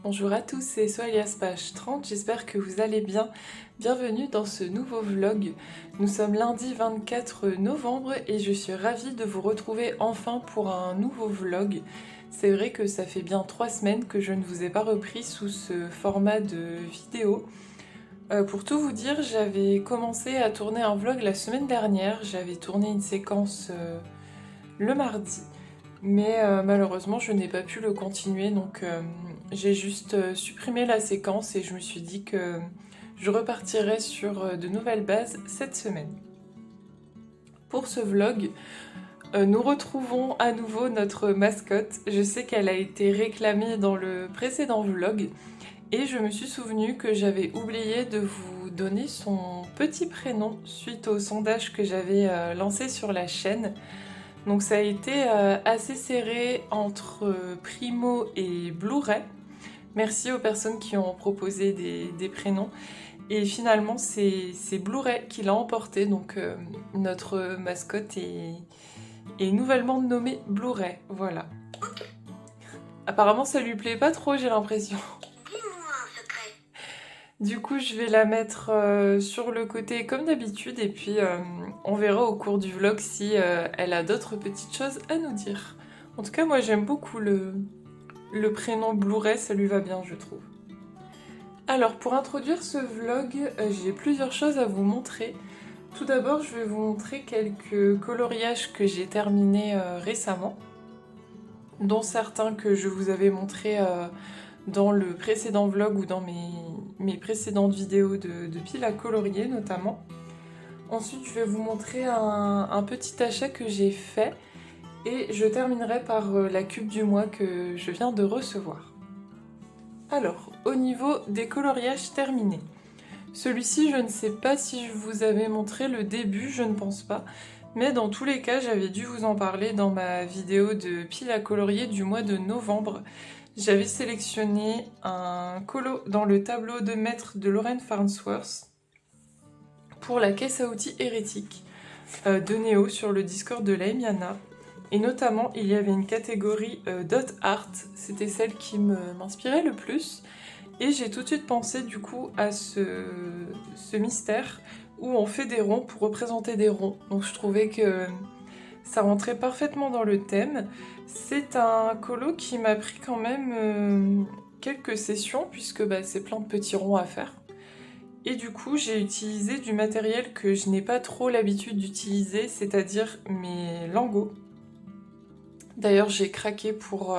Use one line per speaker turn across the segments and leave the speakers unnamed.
bonjour à tous, c'est Soalias page 30, j'espère que vous allez bien. Bienvenue dans ce nouveau vlog. Nous sommes lundi 24 novembre et je suis ravie de vous retrouver enfin pour un nouveau vlog. C'est vrai que ça fait bien 3 semaines que je ne vous ai pas repris sous ce format de vidéo. Pour tout vous dire, j'avais commencé à tourner un vlog la semaine dernière, j'avais tourné une séquence le mardi. Mais malheureusement, je n'ai pas pu le continuer, donc j'ai juste supprimé la séquence et je me suis dit que je repartirai sur de nouvelles bases cette semaine. Pour ce vlog, nous retrouvons à nouveau notre mascotte. Je sais qu'elle a été réclamée dans le précédent vlog et je me suis souvenu que j'avais oublié de vous donner son petit prénom suite au sondage que j'avais lancé sur la chaîne. Donc ça a été assez serré entre Primo et Blu-ray. Merci aux personnes qui ont proposé des prénoms. Et finalement, c'est Blu-ray qui l'a emporté. Donc notre mascotte est nouvellement nommée Blu-ray. Voilà. Apparemment, ça lui plaît pas trop, j'ai l'impression. Du coup, je vais la mettre sur le côté comme d'habitude et puis on verra au cours du vlog si elle a d'autres petites choses à nous dire. En tout cas, moi j'aime beaucoup le prénom Blu-ray, ça lui va bien, je trouve. Alors, pour introduire ce vlog, j'ai plusieurs choses à vous montrer. Tout d'abord, je vais vous montrer quelques coloriages que j'ai terminés récemment, dont certains que je vous avais montrés dans le précédent vlog ou dans mes précédentes vidéos de piles à colorier notamment. Ensuite, je vais vous montrer un petit achat que j'ai fait et je terminerai par la cube du mois que je viens de recevoir. Alors, au niveau des coloriages terminés, celui-ci, je ne sais pas si je vous avais montré le début, je ne pense pas, mais dans tous les cas, j'avais dû vous en parler dans ma vidéo de piles à colorier du mois de novembre. J'avais sélectionné un colo dans le tableau de maître de Lorraine Farnsworth pour la caisse à outils hérétique de Néo sur le Discord de Laimiana. Et notamment, il y avait une catégorie dot art, c'était celle qui m'inspirait le plus. Et j'ai tout de suite pensé du coup à ce mystère où on fait des ronds pour représenter des ronds. Donc je trouvais que ça rentrait parfaitement dans le thème. C'est un colo qui m'a pris quand même quelques sessions puisque c'est plein de petits ronds à faire. Et du coup, j'ai utilisé du matériel que je n'ai pas trop l'habitude d'utiliser, c'est-à-dire mes lingots. D'ailleurs, j'ai craqué pour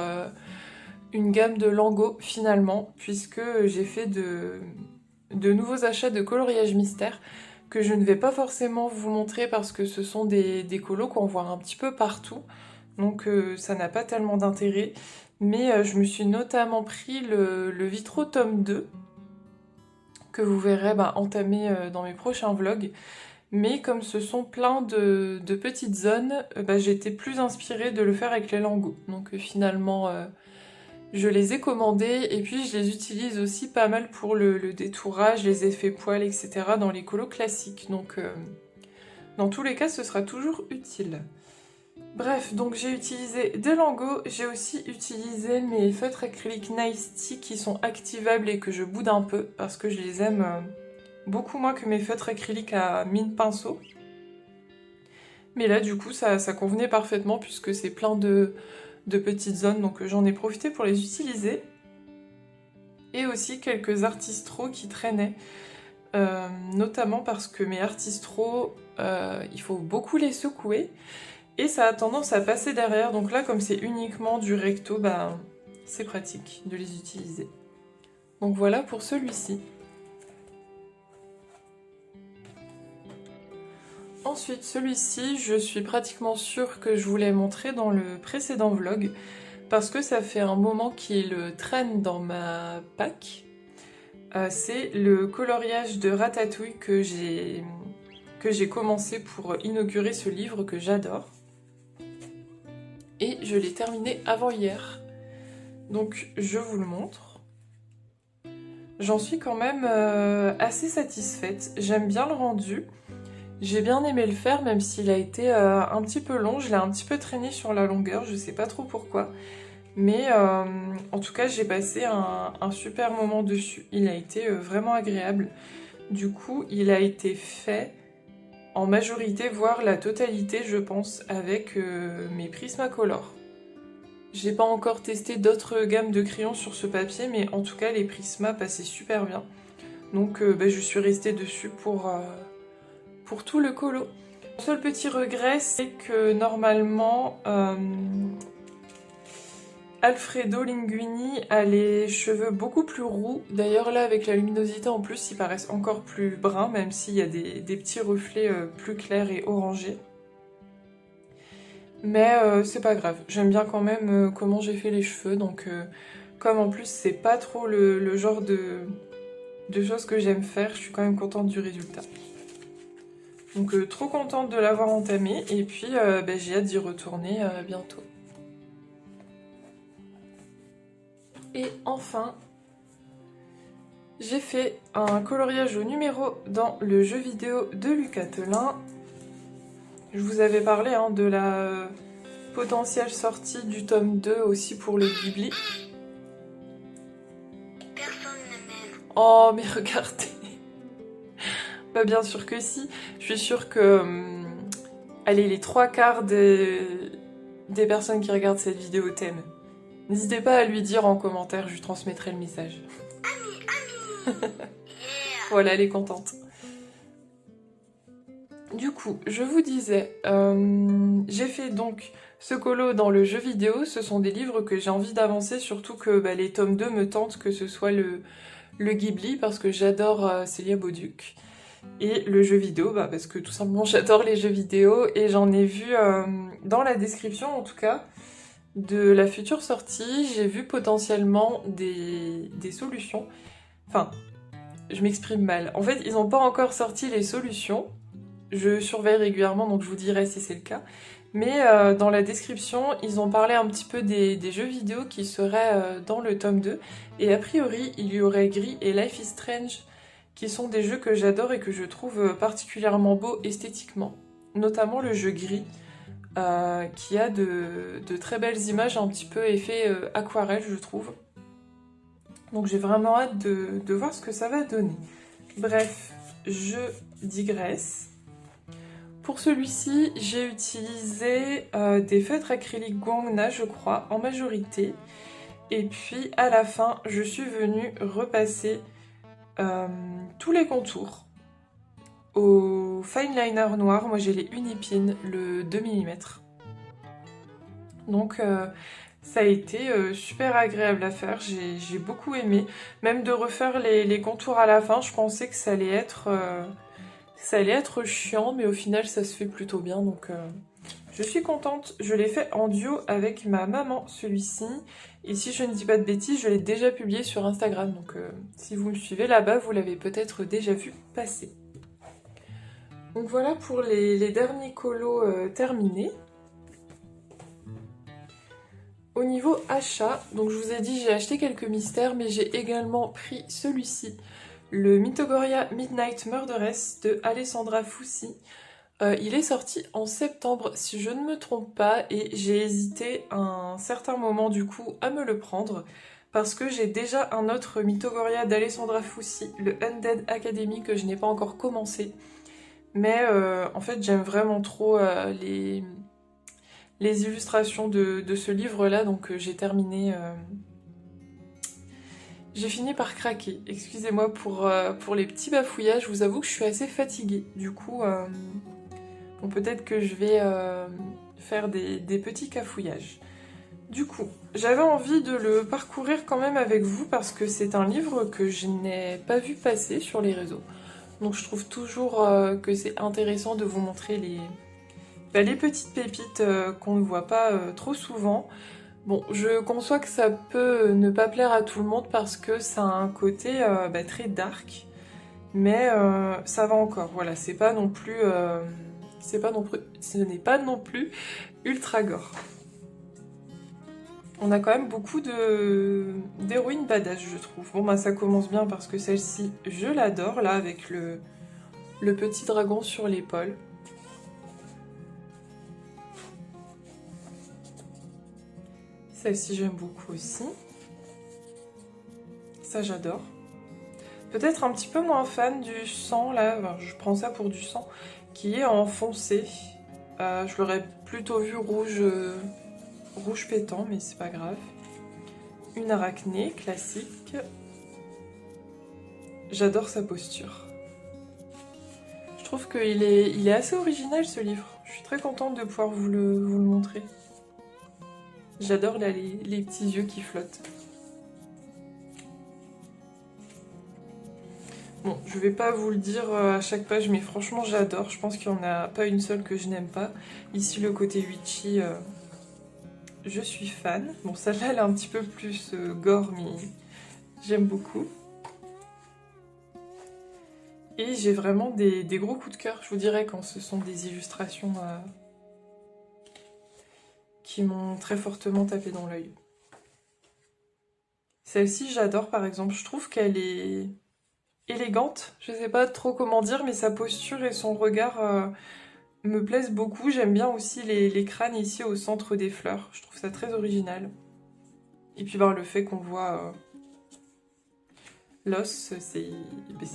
une gamme de lingots finalement, puisque j'ai fait de nouveaux achats de coloriage mystère que je ne vais pas forcément vous montrer parce que ce sont des colos qu'on voit un petit peu partout, donc ça n'a pas tellement d'intérêt. Mais je me suis notamment pris le Vitro tome 2, que vous verrez entamer dans mes prochains vlogs. Mais comme ce sont plein de petites zones, j'étais plus inspirée de le faire avec les lingots. Donc finalement, je les ai commandés et puis je les utilise aussi pas mal pour le détourage, les effets poils, etc. dans les colos classiques. Donc dans tous les cas, ce sera toujours utile. Bref, donc j'ai utilisé des lingots, j'ai aussi utilisé mes feutres acryliques Nice Tea qui sont activables et que je boude un peu parce que je les aime beaucoup moins que mes feutres acryliques à mine pinceau. Mais là du coup ça convenait parfaitement puisque c'est plein de petites zones, donc j'en ai profité pour les utiliser. Et aussi quelques artistros qui traînaient, notamment parce que mes artistros, il faut beaucoup les secouer et ça a tendance à passer derrière, donc là comme c'est uniquement du recto, c'est pratique de les utiliser. Donc voilà pour celui-ci. Ensuite, celui-ci, je suis pratiquement sûre que je vous l'ai montré dans le précédent vlog, parce que ça fait un moment qu'il traîne dans ma pack. C'est le coloriage de Ratatouille que j'ai commencé pour inaugurer ce livre que j'adore. Et je l'ai terminé avant-hier. Donc je vous le montre. J'en suis quand même assez satisfaite. J'aime bien le rendu. J'ai bien aimé le faire, même s'il a été un petit peu long. Je l'ai un petit peu traîné sur la longueur, je sais pas trop pourquoi. Mais en tout cas, j'ai passé un super moment dessus. Il a été vraiment agréable. Du coup, il a été fait en majorité, voire la totalité, je pense, avec mes Prismacolor. J'ai pas encore testé d'autres gammes de crayons sur ce papier, mais en tout cas, les Prisma passaient super bien. Donc, je suis restée dessus pour tout le colo. Mon seul petit regret, c'est que normalement, Alfredo Linguini a les cheveux beaucoup plus roux. D'ailleurs là avec la luminosité en plus ils paraissent encore plus bruns même s'il y a des petits reflets plus clairs et orangés. Mais c'est pas grave, j'aime bien quand même comment j'ai fait les cheveux donc comme en plus c'est pas trop le genre de choses que j'aime faire, je suis quand même contente du résultat. Donc trop contente de l'avoir entamé et puis j'ai hâte d'y retourner bientôt. Et enfin, j'ai fait un coloriage au numéro dans le jeu vidéo de Lucas Telin. Je vous avais parlé de la potentielle sortie du tome 2 aussi pour le Ghibli.
Personne ne m'aime.
Oh mais regardez. Bah bien sûr que si. Je suis sûre que allez, les 3/4 des personnes qui regardent cette vidéo t'aiment. N'hésitez pas à lui dire en commentaire, je lui transmettrai le message.
Ami, yeah.
Voilà, elle est contente. Du coup, je vous disais, j'ai fait donc ce colo dans le jeu vidéo. Ce sont des livres que j'ai envie d'avancer, surtout que les tomes 2 me tentent, que ce soit le Ghibli, parce que j'adore Célia Beauduc, et le jeu vidéo, parce que tout simplement j'adore les jeux vidéo, et j'en ai vu dans la description en tout cas, de la future sortie, j'ai vu potentiellement des solutions. Enfin, je m'exprime mal. En fait, ils n'ont pas encore sorti les solutions. Je surveille régulièrement, donc je vous dirai si c'est le cas. Mais dans la description, ils ont parlé un petit peu des jeux vidéo qui seraient dans le tome 2. Et a priori, il y aurait Gris et Life is Strange, qui sont des jeux que j'adore et que je trouve particulièrement beaux esthétiquement. Notamment le jeu Gris, qui a de très belles images, un petit peu effet aquarelle, je trouve. Donc j'ai vraiment hâte de voir ce que ça va donner. Bref, je digresse. Pour celui-ci, j'ai utilisé des feutres acryliques Guangna, je crois, en majorité. Et puis à la fin, je suis venue repasser tous les contours au fine liner noir. Moi j'ai les Unipin, le 2 mm. Donc ça a été super agréable à faire, j'ai beaucoup aimé. Même de refaire les contours à la fin, je pensais que ça allait être chiant, mais au final ça se fait plutôt bien, donc je suis contente. Je l'ai fait en duo avec ma maman, celui-ci. Et si je ne dis pas de bêtises, je l'ai déjà publié sur Instagram, donc si vous me suivez là-bas, vous l'avez peut-être déjà vu passer. Donc voilà pour les derniers colos terminés. Au niveau achat, donc je vous ai dit j'ai acheté quelques mystères, mais j'ai également pris celui-ci, le Mythogoria Midnight Murderess de Alessandra Fussi. Il est sorti en septembre si je ne me trompe pas, et j'ai hésité un certain moment du coup à me le prendre parce que j'ai déjà un autre Mythogoria d'Alessandra Fussi, le Undead Academy, que je n'ai pas encore commencé. Mais en fait j'aime vraiment trop les illustrations de ce livre-là, donc j'ai terminé. J'ai fini par craquer. Excusez-moi pour les petits bafouillages, je vous avoue que je suis assez fatiguée. Du coup, bon, peut-être que je vais faire des petits cafouillages. Du coup, j'avais envie de le parcourir quand même avec vous parce que c'est un livre que je n'ai pas vu passer sur les réseaux. Donc je trouve toujours que c'est intéressant de vous montrer les petites pépites qu'on ne voit pas trop souvent. Bon, je conçois que ça peut ne pas plaire à tout le monde parce que ça a un côté très dark, mais ça va encore. Voilà, c'est pas non plus, ce n'est pas non plus ultra gore. On a quand même beaucoup d'héroïnes badass, je trouve. Bon, ça commence bien parce que celle-ci, je l'adore, là, avec le petit dragon sur l'épaule. Celle-ci, j'aime beaucoup aussi. Ça, j'adore. Peut-être un petit peu moins fan du sang, là. Enfin, je prends ça pour du sang, qui est en foncé. Je l'aurais plutôt vu rouge, rouge pétant, mais c'est pas grave. Une arachnée, classique. J'adore sa posture. Je trouve qu'il est assez original, ce livre. Je suis très contente de pouvoir vous le montrer. J'adore là les petits yeux qui flottent. Bon, je vais pas vous le dire à chaque page, mais franchement j'adore. Je pense qu'il n'y en a pas une seule que je n'aime pas. Ici le côté witchy, je suis fan. Bon, celle-là elle est un petit peu plus gore, mais j'aime beaucoup. Et j'ai vraiment des gros coups de cœur, je vous dirais, quand ce sont des illustrations qui m'ont très fortement tapé dans l'œil. Celle-ci j'adore par exemple, je trouve qu'elle est élégante, je sais pas trop comment dire, mais sa posture et son regard me plaisent beaucoup. J'aime bien aussi les crânes ici au centre des fleurs, je trouve ça très original. Et puis le fait qu'on voit l'os, c'est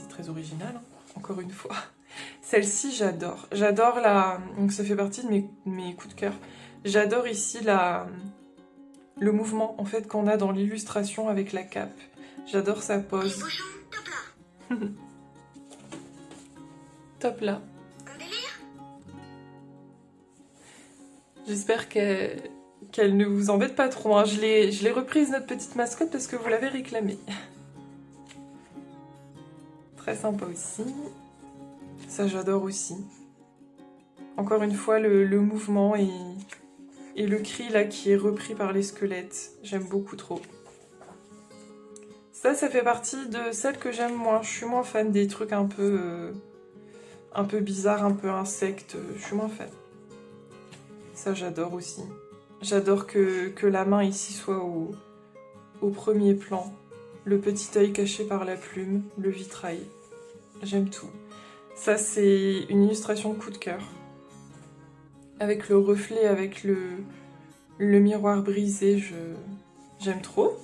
très original, hein, encore une fois. Celle-ci j'adore, j'adore la... Donc ça fait partie de mes coups de cœur. J'adore ici le mouvement en fait qu'on a dans l'illustration avec la cape. J'adore sa pose. Top là.
Un délire?
J'espère qu'elle ne vous embête pas trop. Hein. Je l'ai reprise notre petite mascotte parce que vous l'avez réclamée. Très sympa aussi. Ça j'adore aussi. Encore une fois le mouvement et le cri là qui est repris par les squelettes. J'aime beaucoup trop. Ça fait partie de celles que j'aime moins. Je suis moins fan des trucs un peu bizarres, un peu insectes. Je suis moins fan. Ça, j'adore aussi. J'adore que la main ici soit au premier plan. Le petit œil caché par la plume, le vitrail. J'aime tout. Ça, c'est une illustration coup de cœur. Avec le reflet, avec le miroir brisé, j'aime trop.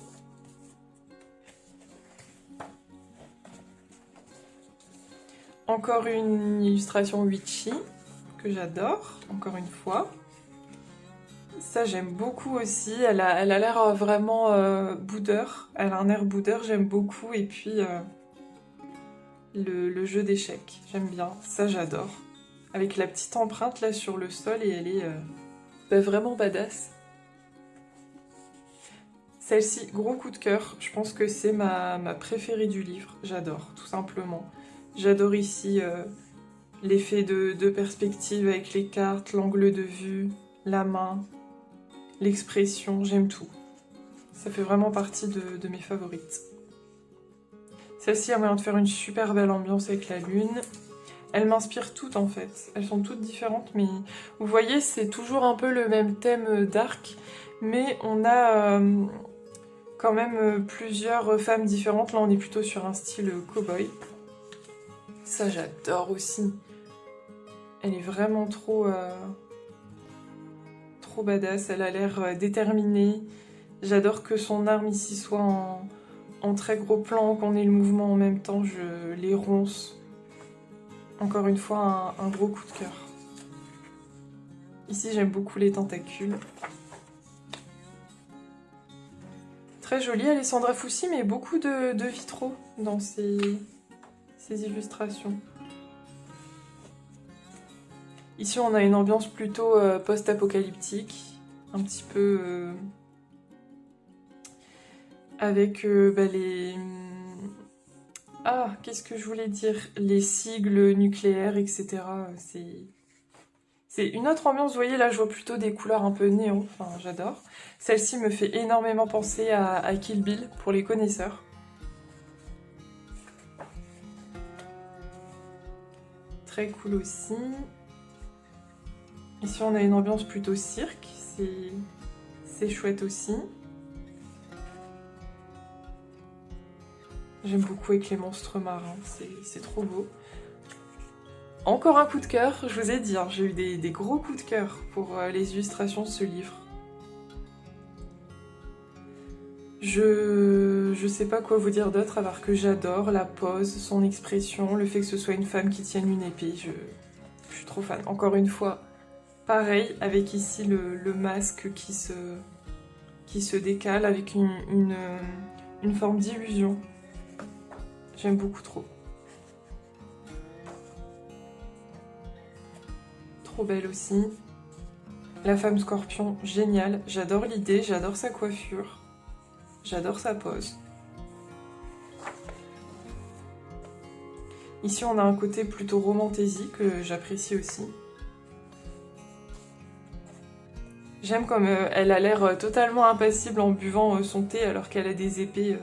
Encore une illustration witchy que j'adore, encore une fois. Ça j'aime beaucoup aussi, elle a l'air vraiment boudeur, elle a un air boudeur, j'aime beaucoup. Et puis le jeu d'échecs, j'aime bien, ça j'adore. Avec la petite empreinte là sur le sol et elle est vraiment badass. Celle-ci, gros coup de cœur, je pense que c'est ma préférée du livre, j'adore tout simplement. J'adore ici l'effet de perspective avec les cartes, l'angle de vue, la main, l'expression, j'aime tout. Ça fait vraiment partie de mes favorites. Celle-ci a moyen de faire une super belle ambiance avec la lune. Elles m'inspirent toutes en fait. Elles sont toutes différentes, mais vous voyez, c'est toujours un peu le même thème d'arc, mais on a quand même plusieurs femmes différentes. Là, on est plutôt sur un style cow-boy. Ça, j'adore aussi. Elle est vraiment trop badass. Elle a l'air déterminée. J'adore que son arme ici soit en très gros plan, qu'on ait le mouvement en même temps. Je les ronce. Encore une fois, un gros coup de cœur. Ici, j'aime beaucoup les tentacules. Très jolie, Alessandra Fucci, mais beaucoup de vitraux dans ces illustrations. Ici, on a une ambiance plutôt post-apocalyptique, un petit peu avec les... Ah, qu'est-ce que je voulais dire? Les sigles nucléaires, etc. C'est une autre ambiance, vous voyez, là je vois plutôt des couleurs un peu néon, enfin j'adore. Celle-ci me fait énormément penser à Kill Bill, pour les connaisseurs. Très cool aussi. Ici on a une ambiance plutôt cirque, c'est chouette aussi. J'aime beaucoup avec les monstres marins, c'est trop beau. Encore un coup de cœur, je vous ai dit, hein, j'ai eu des gros coups de cœur pour les illustrations de ce livre. Je sais pas quoi vous dire d'autre à part que j'adore la pose, son expression, le fait que ce soit une femme qui tienne une épée, je suis trop fan. Encore une fois, pareil, avec ici le masque qui se décale avec une forme d'illusion. J'aime beaucoup trop. Trop belle aussi. La femme scorpion, géniale. J'adore l'idée, j'adore sa coiffure. J'adore sa pose. Ici, on a un côté plutôt romantasy que j'apprécie aussi. J'aime comme elle a l'air totalement impassible en buvant son thé alors qu'elle a des épées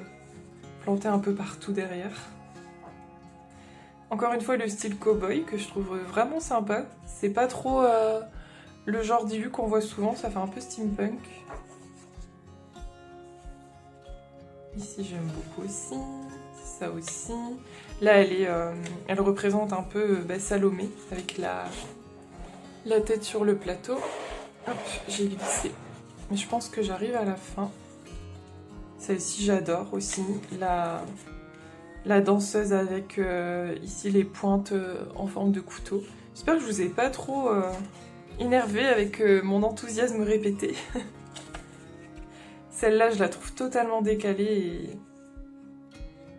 plantées un peu partout derrière. Encore une fois, le style cow-boy que je trouve vraiment sympa. C'est pas trop le genre d'IU qu'on voit souvent, ça fait un peu steampunk. Ici, j'aime beaucoup aussi. Ça aussi. Là, elle représente un peu Salomé avec la tête sur le plateau. Hop, j'ai glissé. Mais je pense que j'arrive à la fin. Celle-ci, j'adore aussi. La danseuse avec ici les pointes en forme de couteau. J'espère que je vous ai pas trop énervé avec mon enthousiasme répété. Celle-là, je la trouve totalement décalée et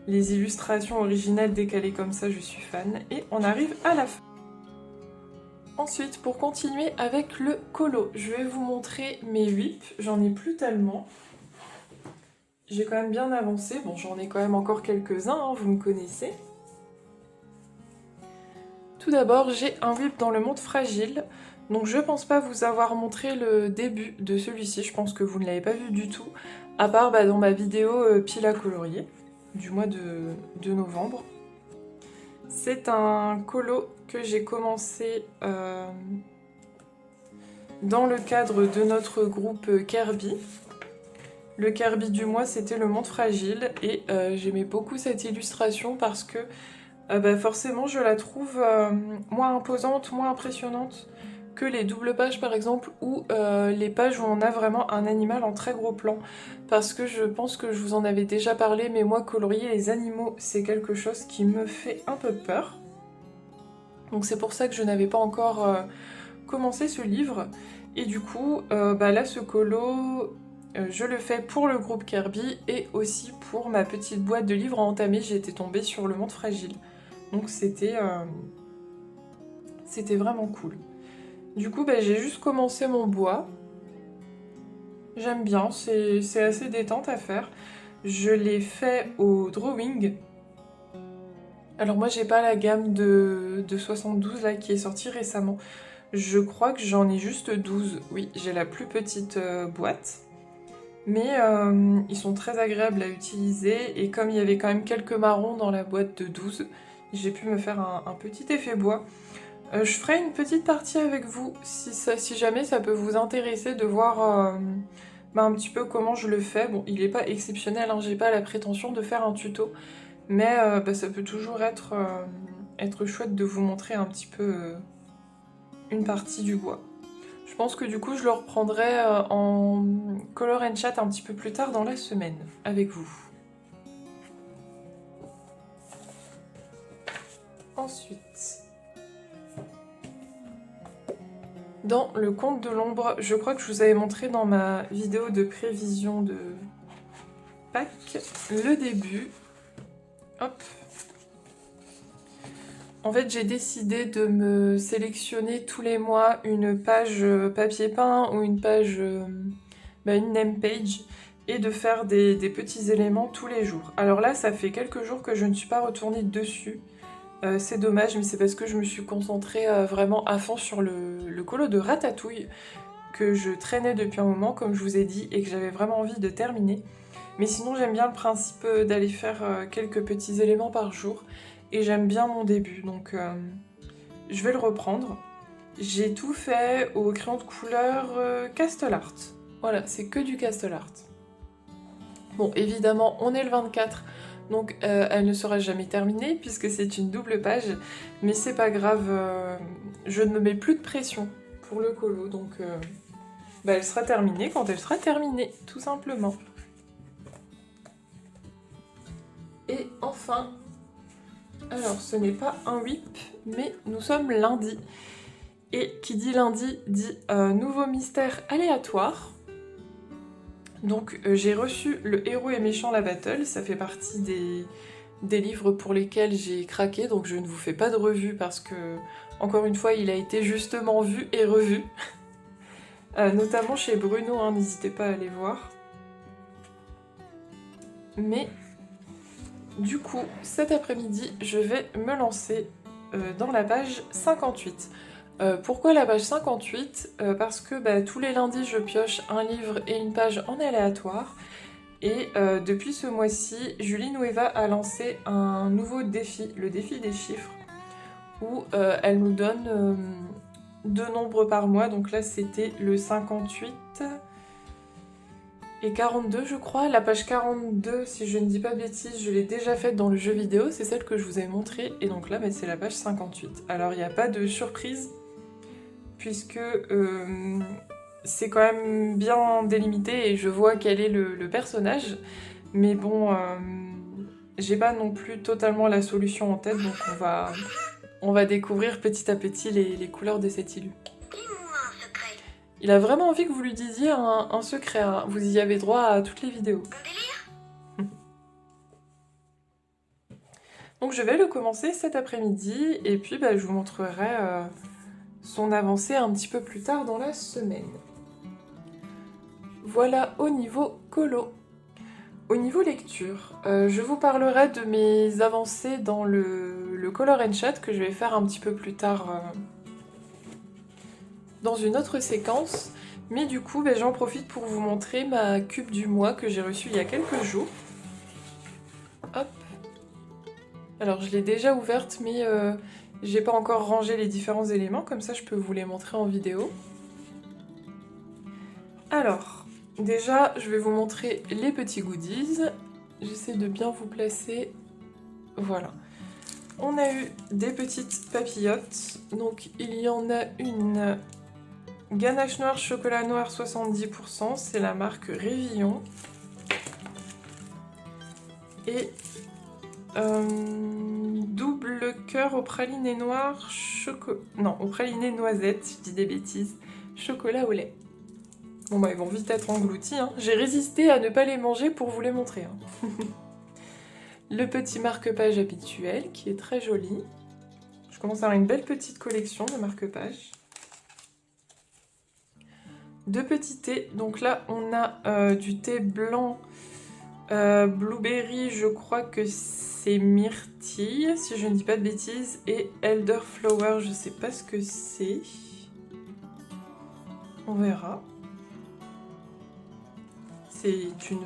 les illustrations originales décalées comme ça, je suis fan. Et on arrive à la fin. Ensuite, pour continuer avec le colo, je vais vous montrer mes whips. J'en ai plus tellement. J'ai quand même bien avancé. Bon, j'en ai quand même encore quelques-uns, hein, vous me connaissez. Tout d'abord, j'ai un whip dans le monde fragile. Donc je pense pas vous avoir montré le début de celui-ci, je pense que vous ne l'avez pas vu du tout, à part dans ma vidéo pile à colorier du mois de novembre. C'est un colo que j'ai commencé dans le cadre de notre groupe Kirby. Le Kirby du mois, c'était le monde fragile et j'aimais beaucoup cette illustration parce que forcément je la trouve moins imposante, moins impressionnante que les doubles pages par exemple ou les pages où on a vraiment un animal en très gros plan, parce que je pense que je vous en avais déjà parlé, mais moi colorier les animaux c'est quelque chose qui me fait un peu peur, donc c'est pour ça que je n'avais pas encore commencé ce livre. Et du coup là ce colo je le fais pour le groupe Kirby et aussi pour ma petite boîte de livres à entamer. J'étais tombée sur le monde fragile, donc c'était vraiment cool. Du coup, j'ai juste commencé mon bois. J'aime bien, c'est assez détente à faire. Je l'ai fait au drawing. Alors moi, j'ai pas la gamme de 72 là qui est sortie récemment. Je crois que j'en ai juste 12. Oui, j'ai la plus petite boîte. Mais ils sont très agréables à utiliser. Et comme il y avait quand même quelques marrons dans la boîte de 12, j'ai pu me faire un petit effet bois. Je ferai une petite partie avec vous, si jamais ça peut vous intéresser de voir un petit peu comment je le fais. Bon, il n'est pas exceptionnel, hein, j'ai pas la prétention de faire un tuto, mais ça peut toujours être chouette de vous montrer un petit peu une partie du bois. Je pense que du coup je le reprendrai en color and chat un petit peu plus tard dans la semaine avec vous. Ensuite... dans le conte de l'ombre, je crois que je vous avais montré dans ma vidéo de prévision de Pâques le début. Hop. En fait, j'ai décidé de me sélectionner tous les mois une page papier peint ou une page, une name page, et de faire des petits éléments tous les jours. Alors là, ça fait quelques jours que je ne suis pas retournée dessus. C'est dommage, mais c'est parce que je me suis concentrée vraiment à fond sur le colo de Ratatouille que je traînais depuis un moment, comme je vous ai dit, et que j'avais vraiment envie de terminer. Mais sinon, j'aime bien le principe d'aller faire quelques petits éléments par jour, et j'aime bien mon début, donc je vais le reprendre. J'ai tout fait au crayon de couleur Castle Art. Voilà, c'est que du Castle Art. Bon, évidemment, on est le 24, donc elle ne sera jamais terminée puisque c'est une double page, mais c'est pas grave, je ne me mets plus de pression pour le colo, donc elle sera terminée quand elle sera terminée, tout simplement. Et enfin, alors ce n'est pas un whip, mais nous sommes lundi. Et qui dit lundi dit nouveau mystère aléatoire. Donc j'ai reçu Le héros est méchant la battle, ça fait partie des livres pour lesquels j'ai craqué, donc je ne vous fais pas de revue parce que, encore une fois, il a été justement vu et revu. Notamment chez Bruno, hein, n'hésitez pas à aller voir. Mais du coup, cet après-midi, je vais me lancer dans la page 58. Pourquoi la page 58 Parce que tous les lundis, je pioche un livre et une page en aléatoire. Et depuis ce mois-ci, Julie Nueva a lancé un nouveau défi, le défi des chiffres, où elle nous donne 2 nombres par mois. Donc là, c'était le 58 et 42, je crois. La page 42, si je ne dis pas de bêtises, je l'ai déjà faite dans le jeu vidéo. C'est celle que je vous avais montrée. Et donc là, c'est la page 58. Alors, il n'y a pas de surprise, puisque c'est quand même bien délimité et je vois quel est le personnage. Mais bon, j'ai pas non plus totalement la solution en tête, donc on va découvrir petit à petit les couleurs de cet illu.
Dis-moi un secret.
Il a vraiment envie que vous lui disiez un secret, hein. Vous y avez droit à toutes les vidéos.
Un délire?
Donc je vais le commencer cet après-midi et puis je vous montrerai son avancée un petit peu plus tard dans la semaine. Voilà au niveau colo. Au niveau lecture, je vous parlerai de mes avancées dans le Color and Chat que je vais faire un petit peu plus tard dans une autre séquence. Mais du coup, j'en profite pour vous montrer ma cube du mois que j'ai reçue il y a quelques jours. Hop. Alors je l'ai déjà ouverte, mais j'ai pas encore rangé les différents éléments, comme ça je peux vous les montrer en vidéo. Alors, déjà, je vais vous montrer les petits goodies. J'essaie de bien vous placer. Voilà. On a eu des petites papillotes. Donc, il y en a une ganache noire, chocolat noir 70%. C'est la marque Révillon. Et double cœur au praliné noir, non, au praliné noisette, je dis des bêtises, chocolat au lait. Bon ils vont vite être engloutis, hein. J'ai résisté à ne pas les manger pour vous les montrer. Hein. Le petit marque-page habituel qui est très joli. Je commence à avoir une belle petite collection de marque-pages. 2 petits thés, donc là on a du thé blanc blueberry, je crois que c'est myrtille, si je ne dis pas de bêtises, et elderflower, je sais pas ce que c'est. On verra. C'est une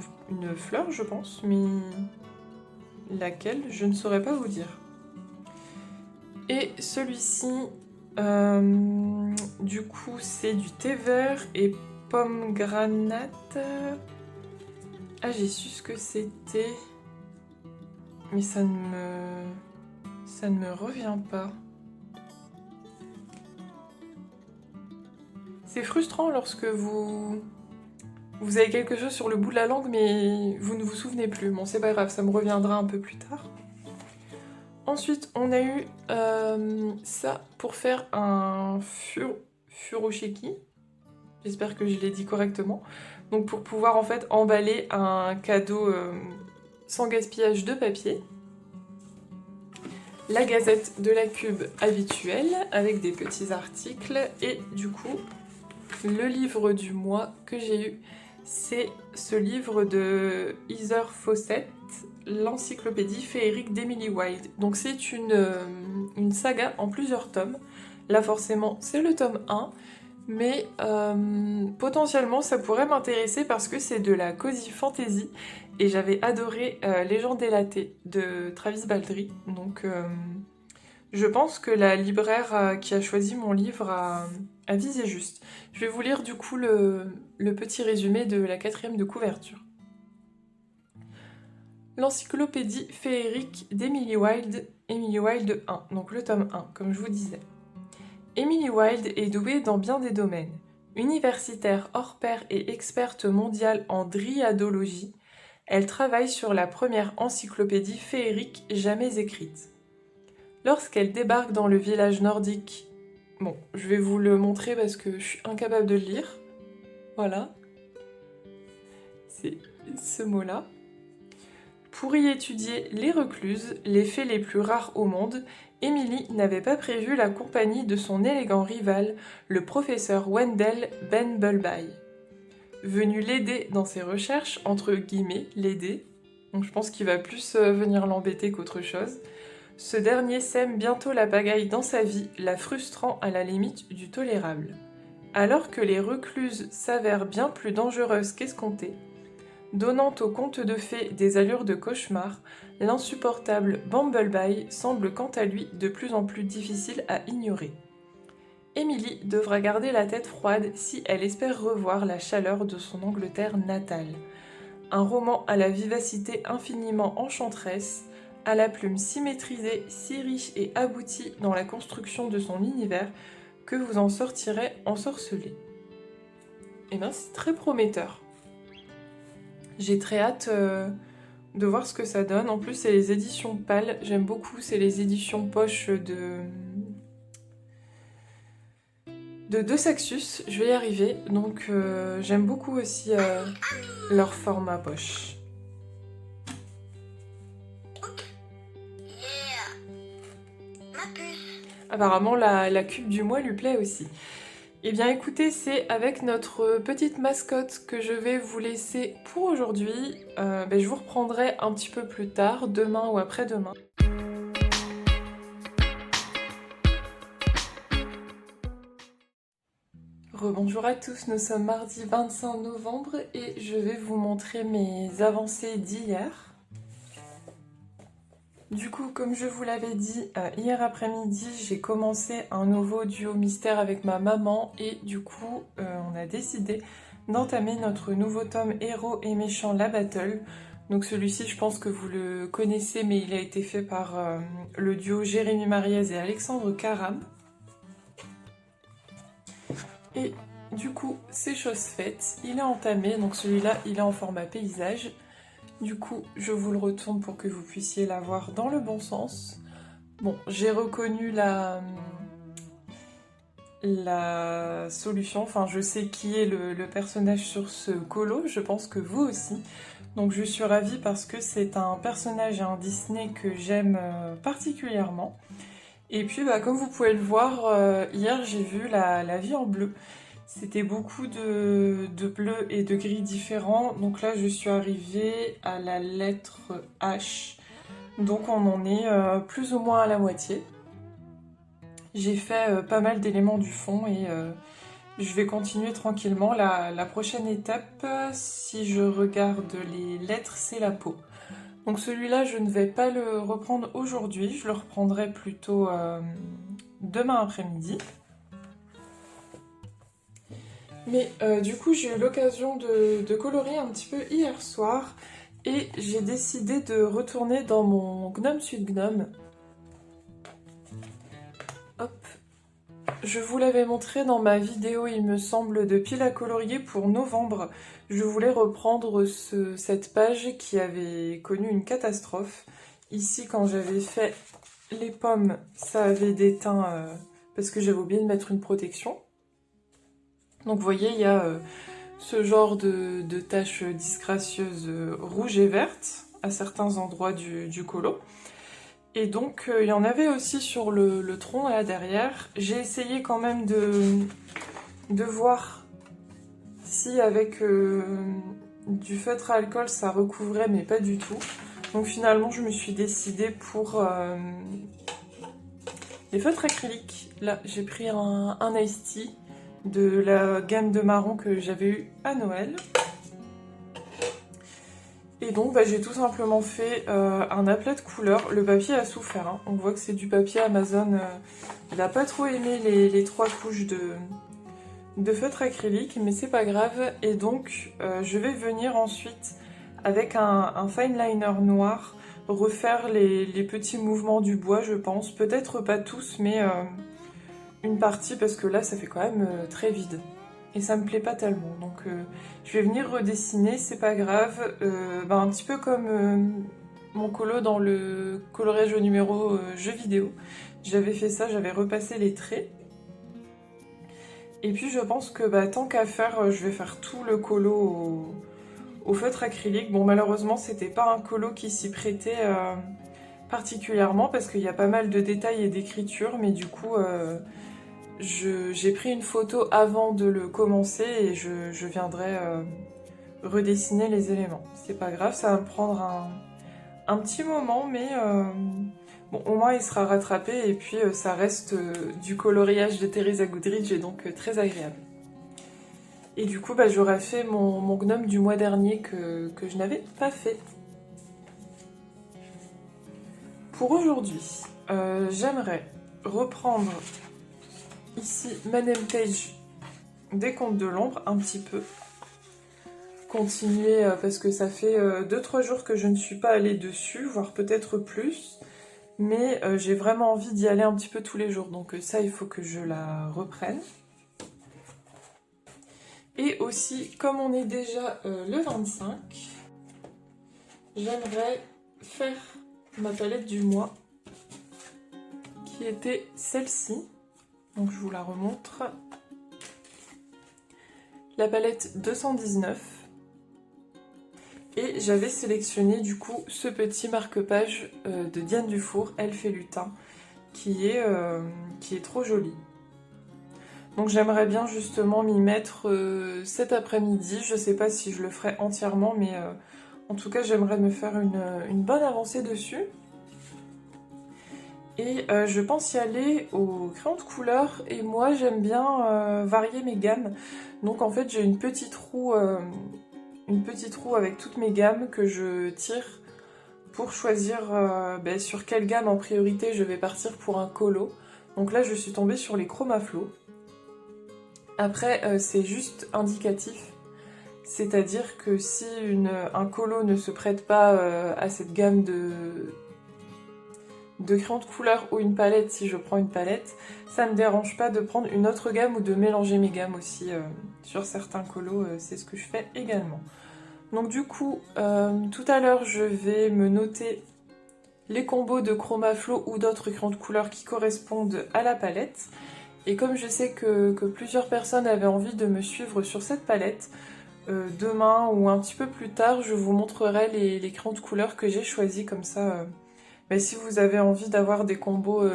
fleur, je pense, mais laquelle, je ne saurais pas vous dire. Et celui-ci, du coup, c'est du thé vert et pomme granate. Ah, j'ai su ce que c'était, mais ça ne me revient pas. C'est frustrant lorsque vous avez quelque chose sur le bout de la langue, mais vous ne vous souvenez plus. Bon, c'est pas grave, ça me reviendra un peu plus tard. Ensuite, on a eu ça pour faire un furoshiki. J'espère que je l'ai dit correctement. Donc pour pouvoir en fait emballer un cadeau sans gaspillage de papier. La gazette de la cube habituelle avec des petits articles. Et du coup, le livre du mois que j'ai eu, c'est ce livre de Heather Fawcett, l'encyclopédie féerique d'Emily Wilde. Donc c'est une saga en plusieurs tomes. Là forcément c'est le tome 1, mais potentiellement ça pourrait m'intéresser parce que c'est de la cozy fantasy et j'avais adoré Légende délatée de Travis Baldree. Donc je pense que la libraire qui a choisi mon livre a visé juste. Je vais vous lire du coup le petit résumé de la 4e de couverture. L'encyclopédie féerique d'Emily Wilde, Emily Wilde 1, donc le tome 1, comme je vous disais. Emily Wilde est douée dans bien des domaines. Universitaire hors pair et experte mondiale en dryadologie, Elle travaille sur la première encyclopédie féerique jamais écrite. Lorsqu'elle débarque dans le village nordique, bon, je vais vous le montrer parce que je suis incapable de le lire. Voilà. C'est ce mot-là. Pour y étudier les recluses, les fées les plus rares au monde, Emily n'avait pas prévu la compagnie de son élégant rival, le professeur Wendell Benbulby. Venu l'aider dans ses recherches, entre guillemets, l'aider, donc je pense qu'il va plus venir l'embêter qu'autre chose, ce dernier sème bientôt la pagaille dans sa vie, la frustrant à la limite du tolérable. Alors que les recluses s'avèrent bien plus dangereuses qu'escomptées, donnant au conte de fées des allures de cauchemar, l'insupportable Bumblebee semble quant à lui de plus en plus difficile à ignorer. Emily devra garder la tête froide si elle espère revoir la chaleur de son Angleterre natale. Un roman à la vivacité infiniment enchanteresse, à la plume si maîtrisée, si riche et aboutie dans la construction de son univers, que vous en sortirez ensorcelé. Et bien c'est très prometteur. J'ai très hâte de voir ce que ça donne. En plus c'est les éditions pâles, j'aime beaucoup, c'est les éditions poche de Saxus, je vais y arriver. Donc j'aime beaucoup aussi leur format poche. Apparemment, la cube du mois lui plaît aussi. Eh bien écoutez, c'est avec notre petite mascotte que je vais vous laisser pour aujourd'hui. Je vous reprendrai un petit peu plus tard, demain ou après-demain. Rebonjour à tous, nous sommes mardi 25 novembre et je vais vous montrer mes avancées d'hier. Du coup, comme je vous l'avais dit, hier après-midi, j'ai commencé un nouveau duo mystère avec ma maman et du coup, on a décidé d'entamer notre nouveau tome Héros et méchants la battle. Donc celui-ci, je pense que vous le connaissez, mais il a été fait par le duo Jérémy Mariez et Alexandre Caram. Et du coup, c'est chose faite, il est entamé, donc celui-là, il est en format paysage. Du coup, je vous le retourne pour que vous puissiez la voir dans le bon sens. Bon, j'ai reconnu la solution, enfin je sais qui est le personnage sur ce colo, je pense que vous aussi. Donc je suis ravie parce que c'est un personnage et un Disney que j'aime particulièrement. Et puis comme vous pouvez le voir, hier j'ai vu la vie en bleu. C'était beaucoup de bleu et de gris différents. Donc là, je suis arrivée à la lettre H. Donc on en est plus ou moins à la moitié. J'ai fait pas mal d'éléments du fond et je vais continuer tranquillement. La prochaine étape, si je regarde les lettres, c'est la peau. Donc celui-là, je ne vais pas le reprendre aujourd'hui. Je le reprendrai plutôt demain après-midi. Mais du coup, j'ai eu l'occasion de colorer un petit peu hier soir et j'ai décidé de retourner dans mon Gnome Suite Gnome. Hop. Je vous l'avais montré dans ma vidéo, il me semble, de pile à colorier pour novembre. Je voulais reprendre cette page qui avait connu une catastrophe. Ici, quand j'avais fait les pommes, ça avait déteint parce que j'avais oublié de mettre une protection. Donc vous voyez, il y a ce genre de taches disgracieuses rouges et vertes à certains endroits du colo. Et donc il y en avait aussi sur le tronc là derrière. J'ai essayé quand même de voir si avec du feutre à alcool ça recouvrait, mais pas du tout. Donc finalement je me suis décidée pour les feutres acryliques. Là j'ai pris un Ice Tea de la gamme de marron que j'avais eu à Noël. Et donc j'ai tout simplement fait un aplat de couleurs. Le papier a souffert, hein. On voit que c'est du papier Amazon. Il n'a pas trop aimé les 3 couches de feutre acrylique, mais c'est pas grave. Et donc je vais venir ensuite avec un fine liner noir refaire les petits mouvements du bois, je pense. Peut-être pas tous, mais une partie, parce que là ça fait quand même très vide. et ça me plaît pas tellement. Donc je vais venir redessiner, c'est pas grave. Un petit peu comme mon colo dans le coloriage au numéro jeux vidéo. J'avais fait ça, j'avais repassé les traits. Et puis je pense que tant qu'à faire, je vais faire tout le colo au feutre acrylique. Bon, malheureusement, c'était pas un colo qui s'y prêtait particulièrement parce qu'il y a pas mal de détails et d'écriture, mais du coup, j'ai pris une photo avant de le commencer et je viendrai redessiner les éléments. C'est pas grave, ça va me prendre un petit moment, mais bon, au moins il sera rattrapé et puis ça reste du coloriage de Teresa Goodrich et donc très agréable. Et du coup, j'aurais fait mon gnome du mois dernier que je n'avais pas fait. Pour aujourd'hui, j'aimerais reprendre ici ma name page des Contes de l'Ombre un petit peu. Continuer parce que ça fait 2-3 jours que je ne suis pas allée dessus, voire peut-être plus. Mais j'ai vraiment envie d'y aller un petit peu tous les jours. Donc ça, il faut que je la reprenne. Et aussi, comme on est déjà le 25, j'aimerais faire ma palette du mois, qui était celle-ci. Donc je vous la remontre. La palette 219. Et j'avais sélectionné du coup ce petit marque-page de Diane Dufour, Elfe et Lutin, qui est trop joli. Donc j'aimerais bien justement m'y mettre cet après-midi. Je sais pas si je le ferai entièrement, mais en tout cas j'aimerais me faire une bonne avancée dessus. Et je pense y aller au crayon de couleur. Et moi j'aime bien varier mes gammes. Donc en fait j'ai une petite roue avec toutes mes gammes que je tire pour choisir sur quelle gamme en priorité je vais partir pour un colo. Donc là je suis tombée sur les Chromaflow. Après c'est juste indicatif, c'est-à-dire que si un colo ne se prête pas à cette gamme de crayons de couleur ou une palette, si je prends une palette, ça ne me dérange pas de prendre une autre gamme ou de mélanger mes gammes aussi sur certains colos, c'est ce que je fais également. Donc du coup, tout à l'heure, je vais me noter les combos de Chromaflow ou d'autres crayons de couleur qui correspondent à la palette. Et comme je sais que plusieurs personnes avaient envie de me suivre sur cette palette, demain ou un petit peu plus tard, je vous montrerai les crayons de couleur que j'ai choisis comme ça. Si vous avez envie d'avoir des combos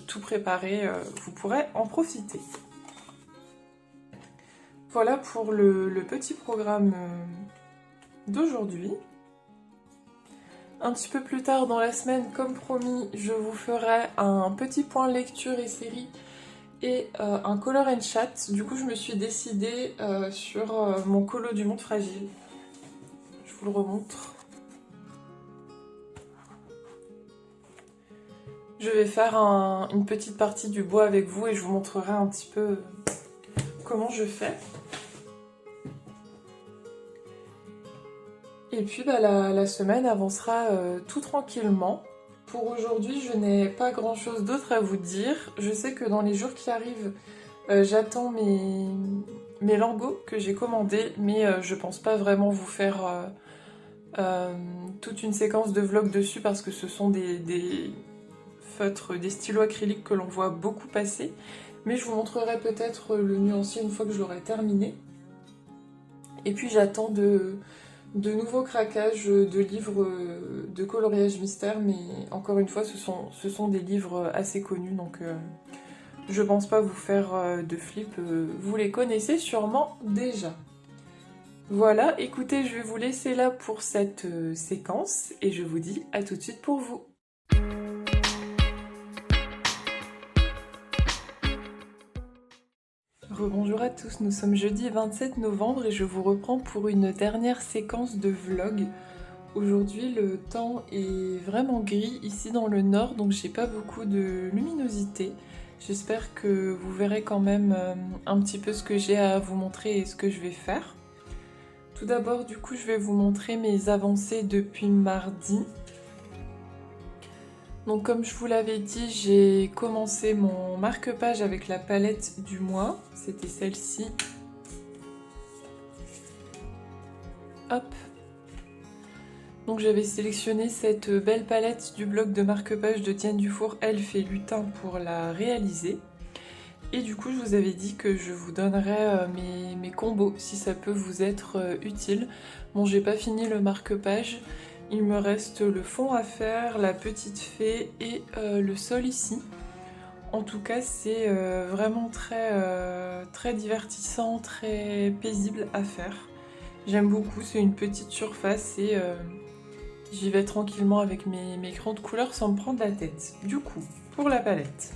tout préparés, vous pourrez en profiter. Voilà pour le petit programme d'aujourd'hui. Un petit peu plus tard dans la semaine, comme promis, je vous ferai un petit point lecture et série et un color and chat. Du coup, je me suis décidée sur mon colo du monde fragile. Je vous le remontre. Je vais faire une petite partie du bois avec vous et je vous montrerai un petit peu comment je fais. Et puis la semaine avancera tout tranquillement. Pour aujourd'hui, je n'ai pas grand chose d'autre à vous dire. Je sais que dans les jours qui arrivent, j'attends mes lingots que j'ai commandés, mais je pense pas vraiment vous faire toute une séquence de vlog dessus parce que ce sont des feutres, des stylos acryliques que l'on voit beaucoup passer. Mais je vous montrerai peut-être le nuancier une fois que je l'aurai terminé. Et puis j'attends de nouveaux craquages de livres de coloriage mystère, mais encore une fois, ce sont des livres assez connus, donc je pense pas vous faire de flip, vous les connaissez sûrement déjà. Voilà, écoutez, je vais vous laisser là pour cette séquence, et je vous dis à tout de suite pour vous. Rebonjour à tous, nous sommes jeudi 27 novembre et je vous reprends pour une dernière séquence de vlog. Aujourd'hui le temps est vraiment gris ici dans le nord, donc j'ai pas beaucoup de luminosité. J'espère que vous verrez quand même un petit peu ce que j'ai à vous montrer et ce que je vais faire. Tout d'abord du coup je vais vous montrer mes avancées depuis mardi. Donc comme je vous l'avais dit, j'ai commencé mon marque-page avec la palette du mois, c'était celle-ci. Hop. Donc j'avais sélectionné cette belle palette du bloc de marque-page de Diane Dufour Elf et Lutin pour la réaliser. Et du coup je vous avais dit que je vous donnerais mes combos si ça peut vous être utile. Bon, j'ai pas fini le marque-page, il me reste le fond à faire, la petite fée et le sol ici. En tout cas c'est vraiment très divertissant, très paisible à faire. J'aime beaucoup, c'est une petite surface et j'y vais tranquillement avec mes crayons de couleur sans me prendre la tête. Du coup, pour la palette.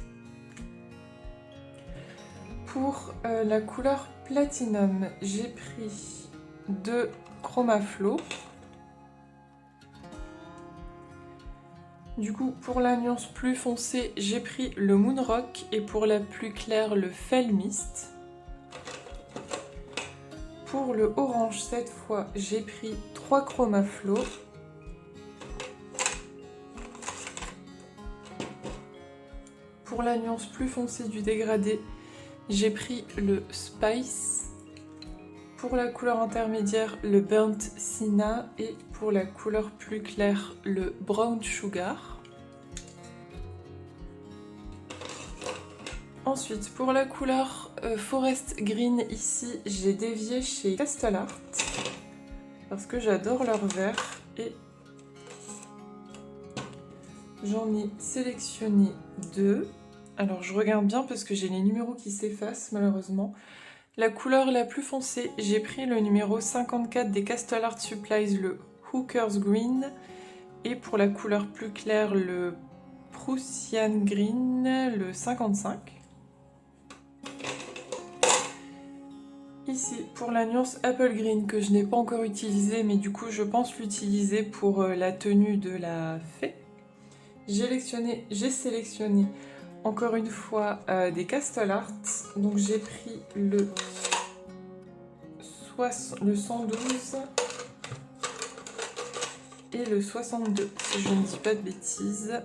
Pour la couleur Platinum, j'ai pris 2 Chromaflow. Du coup, pour la nuance plus foncée, j'ai pris le Moonrock et pour la plus claire, le Fell Mist. Pour le orange, cette fois, j'ai pris 3 Chromaflow. Pour la nuance plus foncée du dégradé, j'ai pris le Spice. Pour la couleur intermédiaire, le Burnt Sienna. Et pour la couleur plus claire, le Brown Sugar. Ensuite, pour la couleur Forest Green, ici, j'ai dévié chez Castle Art. Parce que j'adore leur vert. Et j'en ai sélectionné 2. Alors je regarde bien parce que j'ai les numéros qui s'effacent malheureusement. La couleur la plus foncée, j'ai pris le numéro 54 des Castle Art Supplies, le Hooker's Green. Et pour la couleur plus claire, le Prussian Green, le 55. Ici, pour la nuance Apple Green, que je n'ai pas encore utilisée, mais du coup je pense l'utiliser pour la tenue de la fée. J'ai sélectionné encore une fois des Castle Art. Donc j'ai pris le 112 et le 62, si je ne dis pas de bêtises.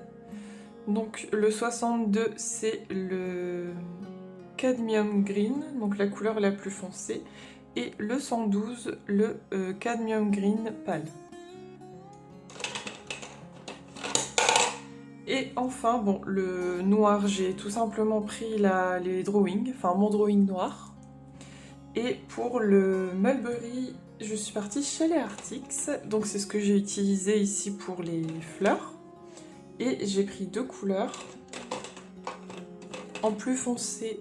Donc le 62, c'est le Cadmium Green, donc la couleur la plus foncée. Et le 112, le Cadmium Green pâle. Et enfin, bon, le noir, j'ai tout simplement pris les drawings, enfin mon drawing noir. Et pour le Mulberry, je suis partie chez les Artix, donc c'est ce que j'ai utilisé ici pour les fleurs. Et j'ai pris 2 couleurs. En plus foncé,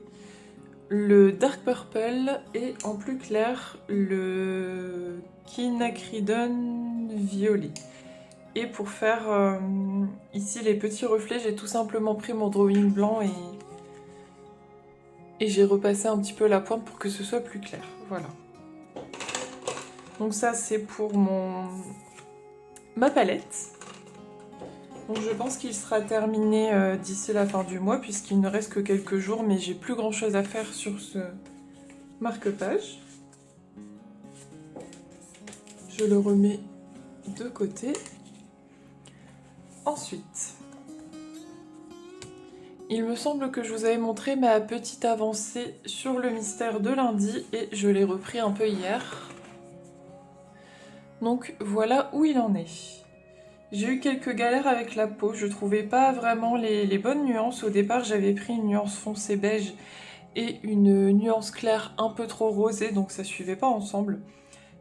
le Dark Purple et en plus clair, le Quinacridone Violet. Et pour faire ici les petits reflets, j'ai tout simplement pris mon drawing blanc et j'ai repassé un petit peu la pointe pour que ce soit plus clair. Voilà. Donc ça, c'est pour ma palette. Donc je pense qu'il sera terminé d'ici la fin du mois puisqu'il ne reste que quelques jours, mais j'ai plus grand chose à faire sur ce marque-page. Je le remets de côté. Ensuite, il me semble que je vous avais montré ma petite avancée sur le mystère de lundi et je l'ai repris un peu hier. Donc voilà où il en est. J'ai eu quelques galères avec la peau, je trouvais pas vraiment les bonnes nuances. Au départ, j'avais pris une nuance foncée beige et une nuance claire un peu trop rosée, donc ça suivait pas ensemble.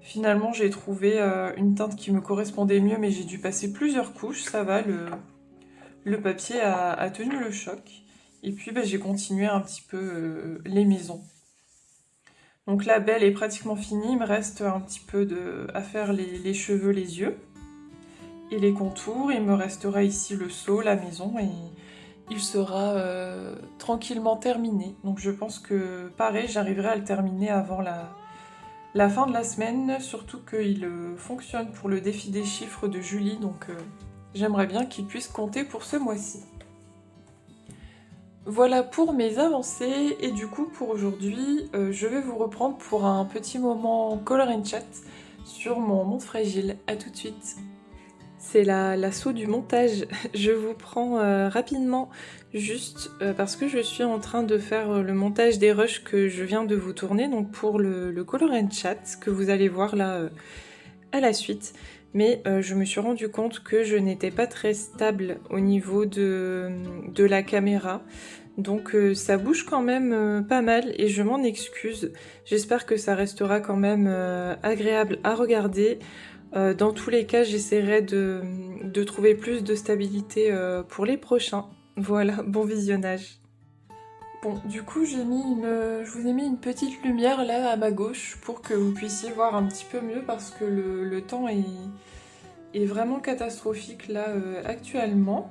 Finalement, j'ai trouvé une teinte qui me correspondait mieux, mais j'ai dû passer plusieurs couches, ça va, le papier a tenu le choc. Et puis j'ai continué un petit peu les maisons. Donc la belle est pratiquement finie, il me reste un petit peu à faire les cheveux, les yeux et les contours. Il me restera ici le seau, la maison et il sera tranquillement terminé. Donc je pense que pareil, j'arriverai à le terminer avant la fin de la semaine, surtout qu'il fonctionne pour le défi des chiffres de Julie, donc j'aimerais bien qu'il puisse compter pour ce mois-ci. Voilà pour mes avancées et du coup pour aujourd'hui, je vais vous reprendre pour un petit moment color and chat sur mon montre fragile. A tout de suite. C'est l'assaut du montage. Je vous prends rapidement juste parce que je suis en train de faire le montage des rushs que je viens de vous tourner, donc pour le color and chat que vous allez voir là à la suite. Mais je me suis rendu compte que je n'étais pas très stable au niveau de la caméra. Donc ça bouge quand même pas mal et je m'en excuse. J'espère que ça restera quand même agréable à regarder. Dans tous les cas, j'essaierai de trouver plus de stabilité pour les prochains. Voilà, bon visionnage. Bon, du coup, je vous ai mis une petite lumière là à ma gauche pour que vous puissiez voir un petit peu mieux parce que le temps est vraiment catastrophique là actuellement.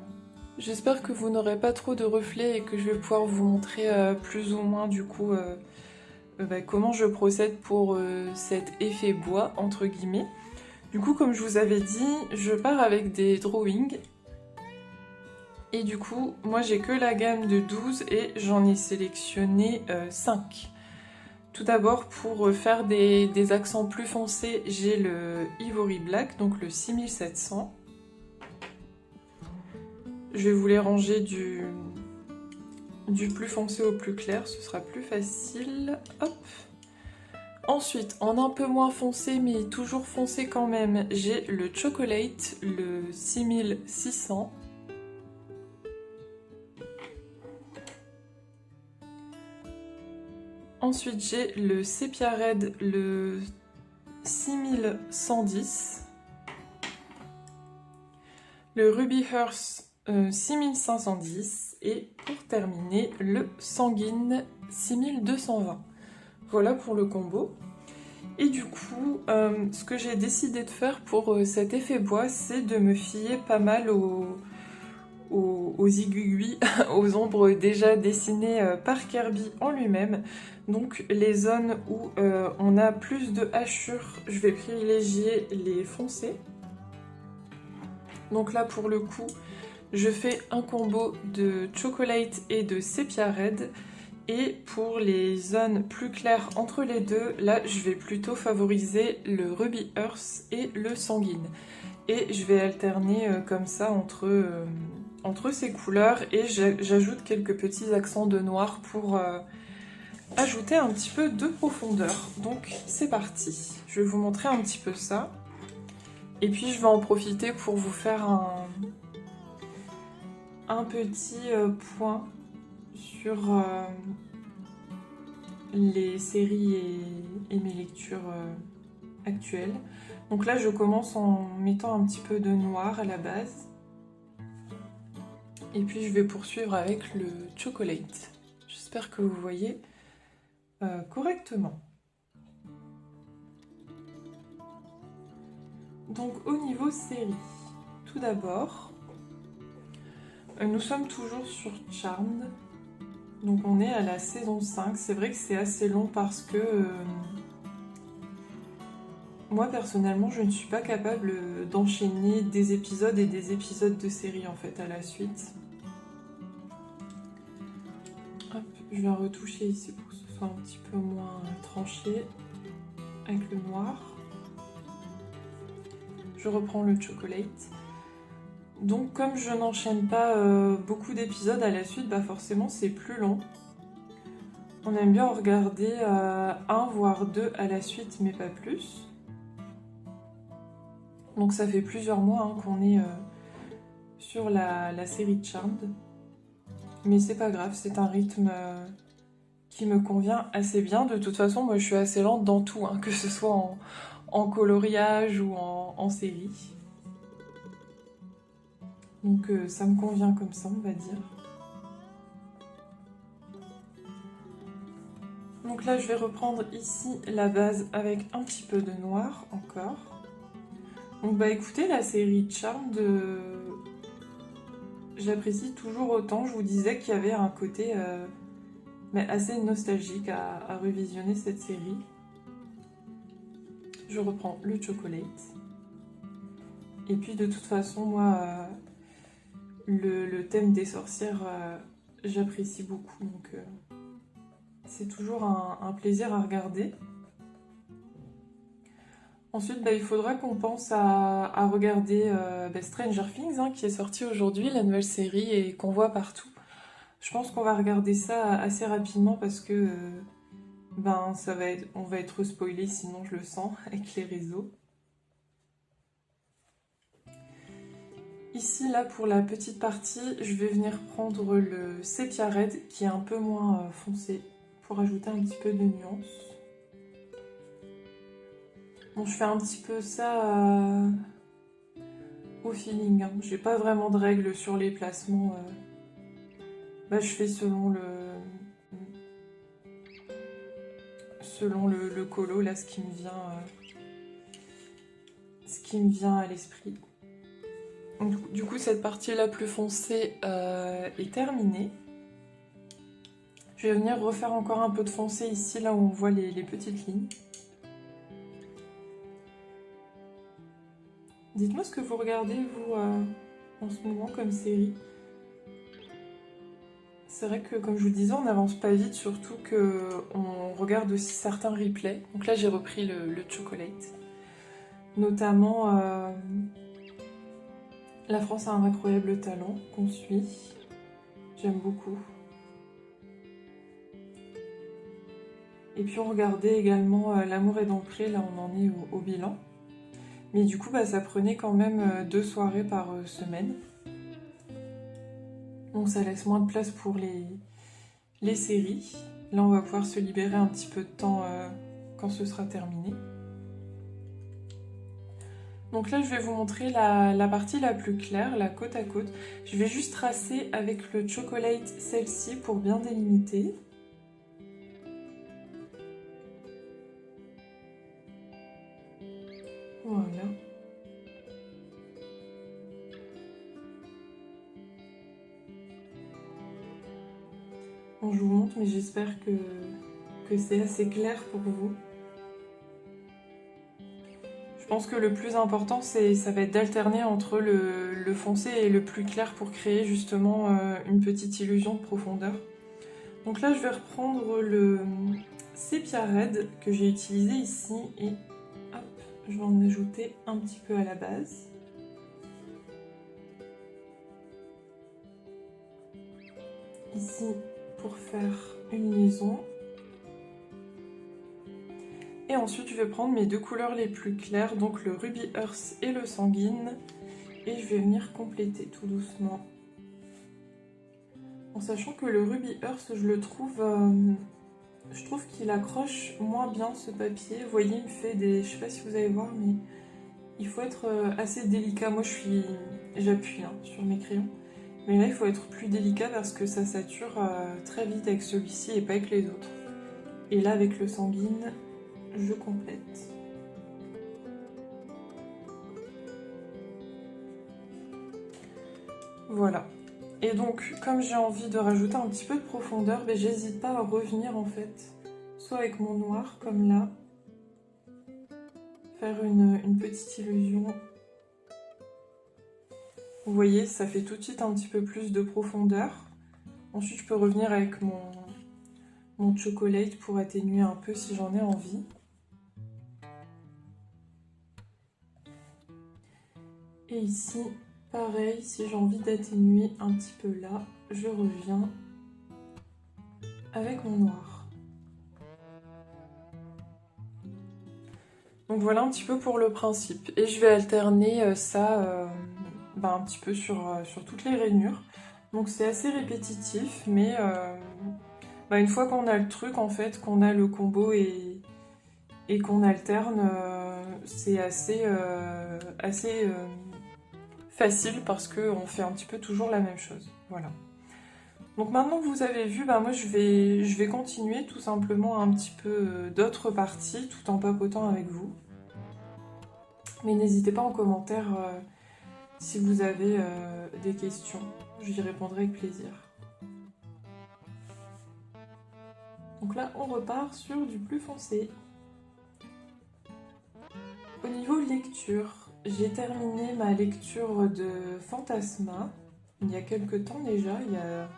J'espère que vous n'aurez pas trop de reflets et que je vais pouvoir vous montrer plus ou moins du coup comment je procède pour cet effet bois entre guillemets. Du coup, comme je vous avais dit, je pars avec des drawings. Et du coup, moi j'ai que la gamme de 12 et j'en ai sélectionné 5. Tout d'abord, pour faire des accents plus foncés, j'ai le Ivory Black, donc le 6700. Je vais vous les ranger du plus foncé au plus clair, ce sera plus facile. Hop. Ensuite, en un peu moins foncé, mais toujours foncé quand même, j'ai le Chocolate, le 6600. Ensuite, j'ai le Sepia Red, le 6110. Le Ruby Hearth 6510. Et pour terminer, le Sanguine 6220. Voilà pour le combo. Et du coup, ce que j'ai décidé de faire pour cet effet bois, c'est de me fier pas mal aux aiguilles, aux ombres déjà dessinées par Kirby en lui-même. Donc les zones où on a plus de hachures, je vais privilégier les foncés. Donc là pour le coup, je fais un combo de chocolate et de sépia red. Et pour les zones plus claires entre les deux, là je vais plutôt favoriser le Ruby Earth et le sanguine. Et je vais alterner comme ça entre ces couleurs et j'ajoute quelques petits accents de noir pour ajouter un petit peu de profondeur. Donc c'est parti, je vais vous montrer un petit peu ça. Et puis je vais en profiter pour vous faire un petit point sur les séries et mes lectures actuelles. Donc là je commence en mettant un petit peu de noir à la base. Et puis je vais poursuivre avec le chocolate. J'espère que vous voyez correctement. Donc au niveau série, tout d'abord, nous sommes toujours sur Charmed. Donc on est à la saison 5. C'est vrai que c'est assez long parce que moi personnellement je ne suis pas capable d'enchaîner des épisodes et des épisodes de série en fait à la suite. Hop, je vais retoucher ici pour que ce soit un petit peu moins tranché avec le noir. Je reprends le chocolate. Donc comme je n'enchaîne pas beaucoup d'épisodes à la suite, bah forcément c'est plus long. On aime bien en regarder un voire deux à la suite, mais pas plus. Donc ça fait plusieurs mois qu'on est sur la série Charmed. Mais c'est pas grave, c'est un rythme qui me convient assez bien. De toute façon, moi je suis assez lente dans tout, que ce soit en coloriage ou en série. Donc ça me convient comme ça, on va dire. Donc là, je vais reprendre ici la base avec un petit peu de noir encore. Donc bah écoutez, la série Charmed, j'apprécie toujours autant. Je vous disais qu'il y avait un côté mais assez nostalgique à revisionner cette série. Je reprends le chocolate. Et puis de toute façon, moi, le thème des sorcières, j'apprécie beaucoup. Donc c'est toujours un plaisir à regarder. Ensuite, il faudra qu'on pense à regarder Stranger Things, qui est sorti aujourd'hui, la nouvelle série, et qu'on voit partout. Je pense qu'on va regarder ça assez rapidement parce que on va être spoilé, sinon je le sens, avec les réseaux. Ici, là, pour la petite partie, je vais venir prendre le sépia red qui est un peu moins foncé pour ajouter un petit peu de nuance. Bon, je fais un petit peu ça au feeling, hein. J'ai pas vraiment de règles sur les placements. Bah, je fais selon le colo, là, ce qui me vient à l'esprit. Du coup, cette partie-là plus foncée est terminée. Je vais venir refaire encore un peu de foncé ici, là où on voit les petites lignes. Dites-moi ce que vous regardez, vous, en ce moment, comme série. C'est vrai que, comme je vous le disais, on n'avance pas vite, surtout qu'on regarde aussi certains replays. Donc là, j'ai repris le Chocolate. Notamment, La France a un incroyable talent qu'on suit. J'aime beaucoup. Et puis on regardait également L'amour est dans le pré, là on en est au bilan. Mais du coup, bah, ça prenait quand même 2 soirées par semaine. Donc ça laisse moins de place pour les séries. Là, on va pouvoir se libérer un petit peu de temps quand ce sera terminé. Donc là, je vais vous montrer la partie la plus claire, la côte à côte. Je vais juste tracer avec le Chocolate celle-ci pour bien délimiter. Voilà. Bon, je vous montre, mais j'espère que c'est assez clair pour vous. Je pense que le plus important, ça va être d'alterner entre le foncé et le plus clair pour créer justement une petite illusion de profondeur. Donc là, je vais reprendre le sépia red que j'ai utilisé ici et hop, je vais en ajouter un petit peu à la base. Ici, pour faire une liaison. Et ensuite, je vais prendre mes 2 couleurs les plus claires, donc le Ruby Earth et le Sanguine. Et je vais venir compléter tout doucement. En sachant que le Ruby Earth, je trouve qu'il accroche moins bien ce papier. Vous voyez, il me fait des... Je sais pas si vous allez voir, mais il faut être assez délicat. Moi, j'appuie sur mes crayons. Mais là, il faut être plus délicat parce que ça sature très vite avec celui-ci et pas avec les autres. Et là, avec le Sanguine, je complète. Voilà. Et donc, comme j'ai envie de rajouter un petit peu de profondeur, ben, j'hésite pas à revenir en fait, soit avec mon noir, comme là, faire une petite illusion. Vous voyez, ça fait tout de suite un petit peu plus de profondeur. Ensuite, je peux revenir avec mon chocolate pour atténuer un peu si j'en ai envie. Et ici, pareil, si j'ai envie d'atténuer un petit peu là, je reviens avec mon noir. Donc voilà un petit peu pour le principe. Et je vais alterner ça un petit peu sur toutes les rainures. Donc c'est assez répétitif, mais une fois qu'on a le truc, en fait, qu'on a le combo et qu'on alterne, c'est assez facile parce qu'on fait un petit peu toujours la même chose. Voilà. Donc maintenant que vous avez vu, moi je vais continuer tout simplement un petit peu d'autres parties tout en papotant avec vous. Mais n'hésitez pas en commentaire si vous avez des questions, j'y répondrai avec plaisir. Donc là on repart sur du plus foncé. Au niveau lecture, j'ai terminé ma lecture de Fantasma il y a quelques temps déjà, il y a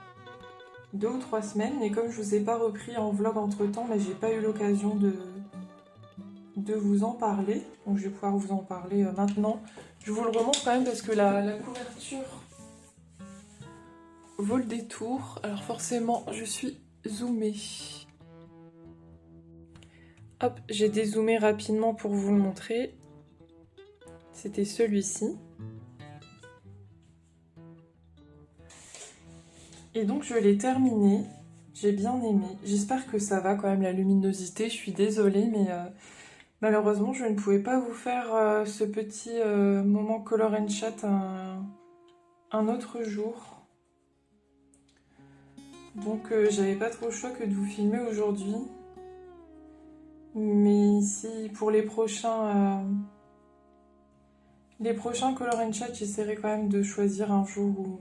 2 ou 3 semaines, et comme je vous ai pas repris en vlog entre temps, j'ai pas eu l'occasion de vous en parler, donc je vais pouvoir vous en parler maintenant. Je vous le remontre quand même parce que la couverture vaut le détour, alors forcément je suis zoomée. Hop, j'ai dézoomé rapidement pour vous le montrer. C'était celui-ci. Et donc je l'ai terminé, j'ai bien aimé. J'espère que ça va quand même la luminosité, je suis désolée, mais malheureusement je ne pouvais pas vous faire ce petit moment color and chat un autre jour. Donc j'avais pas trop le choix que de vous filmer aujourd'hui. Mais si pour les prochains color and chat, j'essaierai quand même de choisir un jour où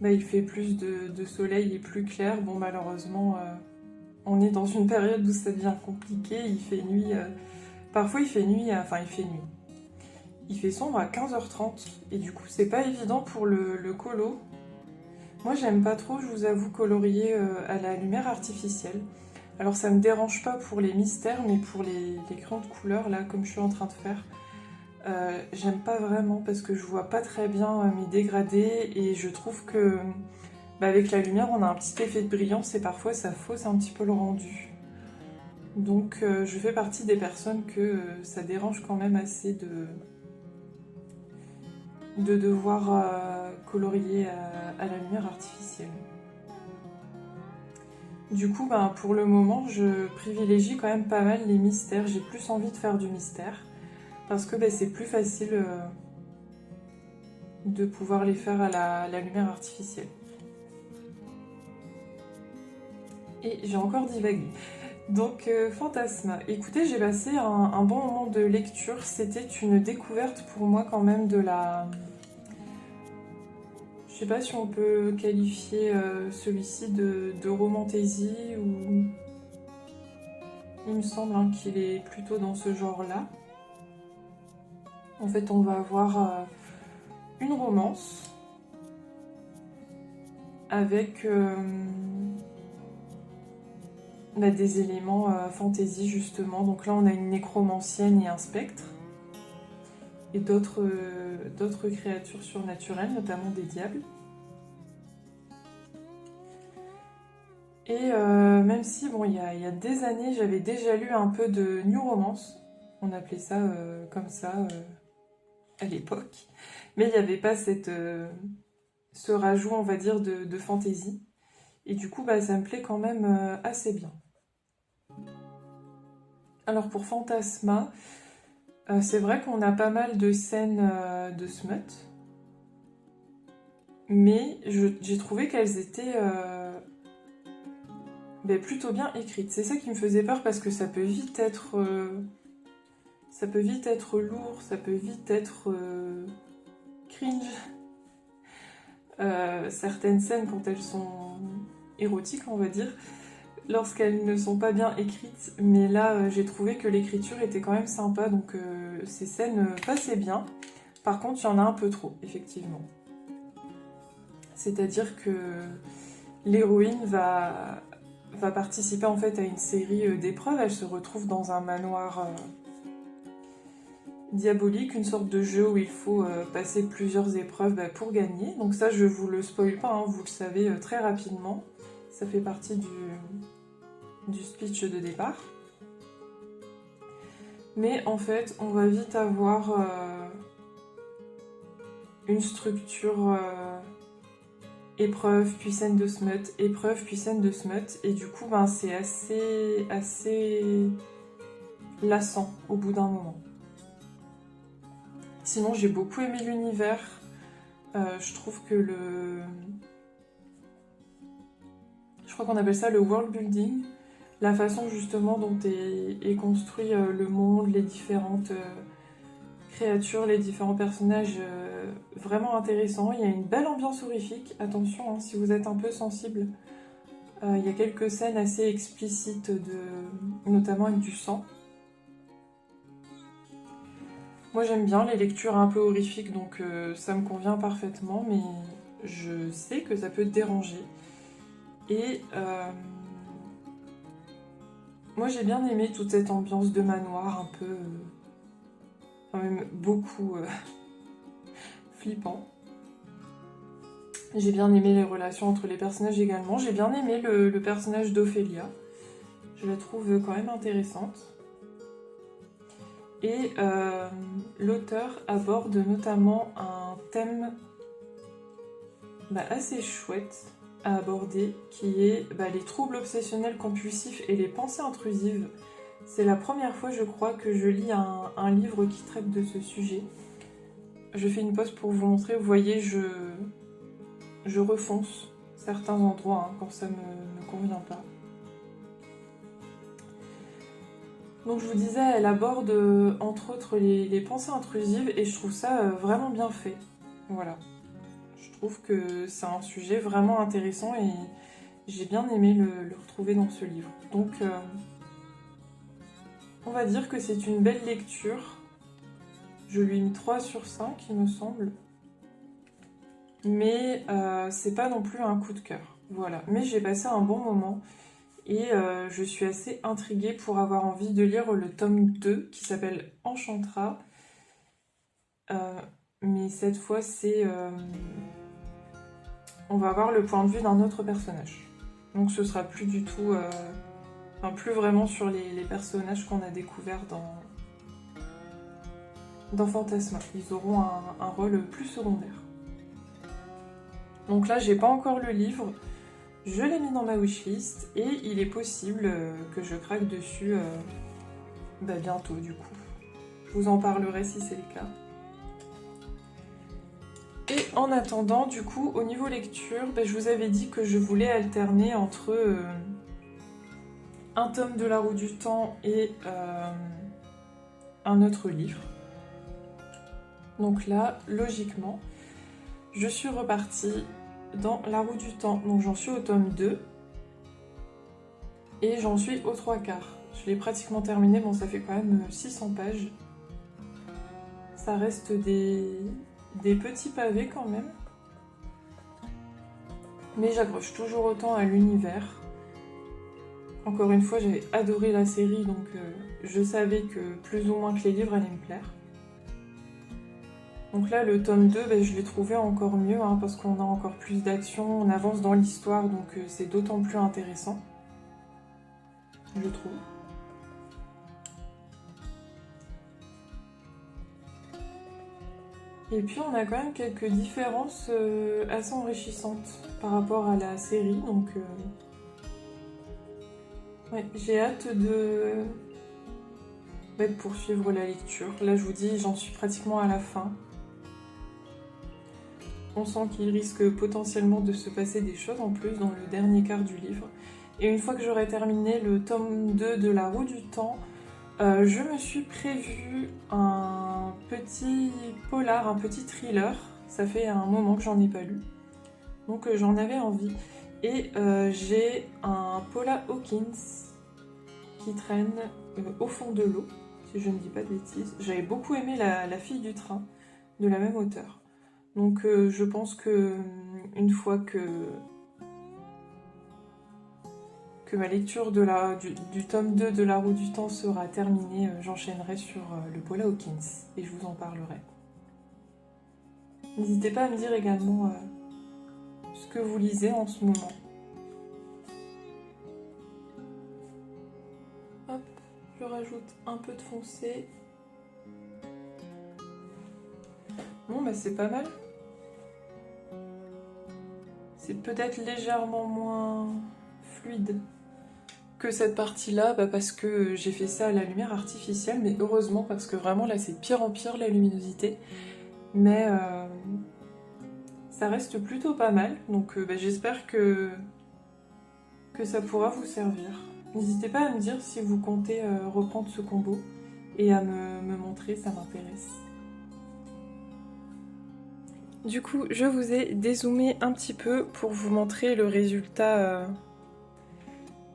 il fait plus de soleil et plus clair. Bon, malheureusement, on est dans une période où ça devient compliqué. Il fait nuit. Parfois, il fait nuit. Enfin, il fait nuit. Il fait sombre à 15h30. Et du coup, c'est pas évident pour le colo. Moi, j'aime pas trop, je vous avoue, colorier à la lumière artificielle. Alors, ça me dérange pas pour les mystères, mais pour les grandes couleurs, là, comme je suis en train de faire. J'aime pas vraiment parce que je vois pas très bien mes dégradés et je trouve que avec la lumière on a un petit effet de brillance et parfois ça fausse un petit peu le rendu. Donc je fais partie des personnes que ça dérange quand même assez de devoir colorier à la lumière artificielle. Du coup pour le moment je privilégie quand même pas mal les mystères, j'ai plus envie de faire du mystère. Parce que c'est plus facile de pouvoir les faire à la lumière artificielle. Et j'ai encore divagué. Donc, Fantasma. Écoutez, j'ai passé un bon moment de lecture. C'était une découverte pour moi quand même de la... Je sais pas si on peut qualifier celui-ci de romantaisie ou... Il me semble qu'il est plutôt dans ce genre-là. En fait, on va avoir une romance avec des éléments fantasy justement. Donc là, on a une nécromancienne et un spectre. Et d'autres créatures surnaturelles, notamment des diables. Et même si, il y a des années, j'avais déjà lu un peu de New Romance. On appelait ça comme ça à l'époque. Mais il n'y avait pas ce rajout, on va dire, de fantaisie. Et du coup, ça me plaît quand même assez bien. Alors pour Fantasma, c'est vrai qu'on a pas mal de scènes de smut. Mais j'ai trouvé qu'elles étaient plutôt bien écrites. C'est ça qui me faisait peur parce que ça peut vite être lourd, ça peut vite être cringe. Certaines scènes, quand elles sont érotiques, on va dire, lorsqu'elles ne sont pas bien écrites. Mais là, j'ai trouvé que l'écriture était quand même sympa, donc ces scènes passaient bien. Par contre, il y en a un peu trop, effectivement. C'est-à-dire que l'héroïne va participer en fait à une série d'épreuves. Elle se retrouve dans un manoir diabolique, une sorte de jeu où il faut passer plusieurs épreuves pour gagner. Donc ça, je vous le spoil pas, vous le savez très rapidement. Ça fait partie du speech de départ. Mais en fait, on va vite avoir une structure épreuve, puis scène de smut, épreuve, puis scène de smut. Et du coup, c'est assez lassant au bout d'un moment. Sinon, j'ai beaucoup aimé l'univers. Je trouve que je crois qu'on appelle ça le world building. La façon justement dont est construit le monde, les différentes créatures, les différents personnages, vraiment intéressant. Il y a une belle ambiance horrifique. Attention, si vous êtes un peu sensible, il y a quelques scènes assez explicites, notamment avec du sang. Moi j'aime bien les lectures un peu horrifiques, donc ça me convient parfaitement, mais je sais que ça peut te déranger. Et moi j'ai bien aimé toute cette ambiance de manoir un peu... quand même beaucoup flippant. J'ai bien aimé les relations entre les personnages également. J'ai bien aimé le personnage d'Ophélia. Je la trouve quand même intéressante. Et l'auteur aborde notamment un thème assez chouette à aborder, qui est les troubles obsessionnels compulsifs et les pensées intrusives. C'est la première fois, je crois, que je lis un livre qui traite de ce sujet. Je fais une pause pour vous montrer. Vous voyez, je refonce certains endroits quand ça me convient pas. Donc je vous disais, elle aborde entre autres les pensées intrusives et je trouve ça vraiment bien fait. Voilà. Je trouve que c'est un sujet vraiment intéressant et j'ai bien aimé le retrouver dans ce livre. Donc on va dire que c'est une belle lecture. Je lui ai mis 3 sur 5, il me semble. Mais c'est pas non plus un coup de cœur. Voilà. Mais j'ai passé un bon moment. Et je suis assez intriguée pour avoir envie de lire le tome 2 qui s'appelle Enchantera. Mais cette fois, on va avoir le point de vue d'un autre personnage. Donc ce sera plus du tout... plus vraiment sur les personnages qu'on a découverts dans Fantasma. Ils auront un rôle plus secondaire. Donc là, j'ai pas encore le livre. Je l'ai mis dans ma wishlist et il est possible que je craque dessus bientôt du coup. Je vous en parlerai si c'est le cas. Et en attendant, du coup, au niveau lecture, je vous avais dit que je voulais alterner entre un tome de La Roue du Temps et un autre livre. Donc là, logiquement, je suis repartie dans La Roue du Temps. Donc j'en suis au tome 2 et j'en suis aux 3/4. Je l'ai pratiquement terminé, bon ça fait quand même 600 pages. Ça reste des petits pavés quand même. Mais j'accroche toujours autant à l'univers. Encore une fois, j'avais adoré la série, donc je savais que plus ou moins que les livres allaient me plaire. Donc là, le tome 2, je l'ai trouvé encore mieux, parce qu'on a encore plus d'action, on avance dans l'histoire, donc c'est d'autant plus intéressant, je trouve. Et puis on a quand même quelques différences assez enrichissantes par rapport à la série, donc j'ai hâte de poursuivre la lecture. Là je vous dis, j'en suis pratiquement à la fin. On sent qu'il risque potentiellement de se passer des choses en plus dans le dernier quart du livre. Et une fois que j'aurai terminé le tome 2 de La Roue du Temps, je me suis prévu un petit polar, un petit thriller. Ça fait un moment que j'en ai pas lu, donc j'en avais envie. Et j'ai un Paula Hawkins qui traîne au fond de l'eau, si je ne dis pas de bêtises. J'avais beaucoup aimé la fille du train, de la même auteure. Donc je pense que une fois que ma lecture du tome 2 de La Roue du Temps sera terminée, j'enchaînerai sur le Paula Hawkins et je vous en parlerai. N'hésitez pas à me dire également ce que vous lisez en ce moment. Hop, je rajoute un peu de foncé. Bon, c'est pas mal. C'est peut-être légèrement moins fluide que cette partie-là, parce que j'ai fait ça à la lumière artificielle, mais heureusement, parce que vraiment là c'est de pire en pire la luminosité. Mais ça reste plutôt pas mal, donc j'espère que ça pourra vous servir. N'hésitez pas à me dire si vous comptez reprendre ce combo et à me montrer, ça m'intéresse. Du coup, je vous ai dézoomé un petit peu pour vous montrer le résultat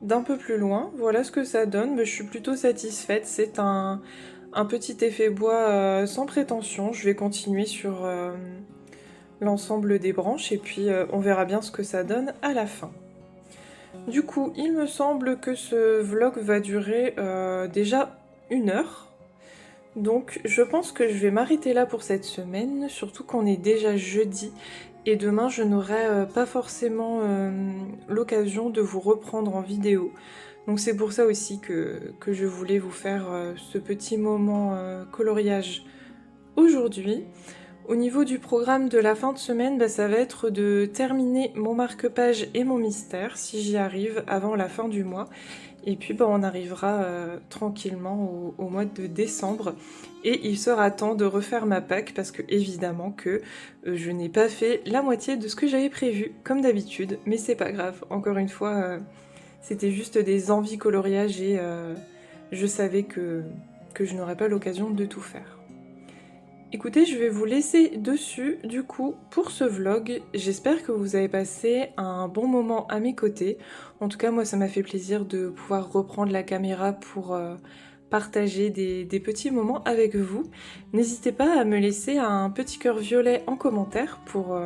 d'un peu plus loin. Voilà ce que ça donne, je suis plutôt satisfaite. C'est un petit effet bois sans prétention. Je vais continuer sur l'ensemble des branches et puis on verra bien ce que ça donne à la fin. Du coup, il me semble que ce vlog va durer déjà 1 heure. Donc je pense que je vais m'arrêter là pour cette semaine, surtout qu'on est déjà jeudi et demain je n'aurai pas forcément l'occasion de vous reprendre en vidéo. Donc c'est pour ça aussi que je voulais vous faire ce petit moment coloriage aujourd'hui. au niveau du programme de la fin de semaine, bah, ça va être de terminer mon marque-page et mon mystère, si j'y arrive, avant la fin du mois. Et puis bah, on arrivera tranquillement au mois de décembre. Et il sera temps de refaire ma Pâques, parce que évidemment que je n'ai pas fait la moitié de ce que j'avais prévu, comme d'habitude. Mais c'est pas grave, encore une fois, c'était juste des envies coloriages et je savais que je n'aurais pas l'occasion de tout faire. Écoutez, je vais vous laisser dessus du coup pour ce vlog. J'espère que vous avez passé un bon moment à mes côtés. En tout cas, moi ça m'a fait plaisir de pouvoir reprendre la caméra pour partager des petits moments avec vous. N'hésitez pas à me laisser un petit cœur violet en commentaire pour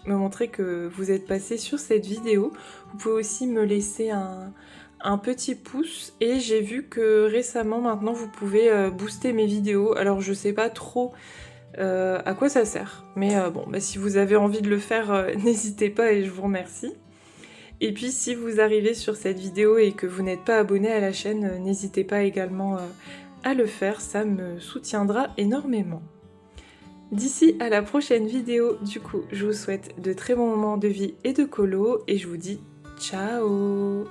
me montrer que vous êtes passé sur cette vidéo. Vous pouvez aussi me laisser un petit pouce et j'ai vu que récemment maintenant vous pouvez booster mes vidéos. Alors je sais pas trop à quoi ça sert, mais bon bah, si vous avez envie de le faire n'hésitez pas et je vous remercie. Et puis si vous arrivez sur cette vidéo et que vous n'êtes pas abonné à la chaîne, n'hésitez pas également à le faire, ça me soutiendra énormément. D'ici à la prochaine vidéo, du coup, je vous souhaite de très bons moments de vie et de colo et je vous dis ciao!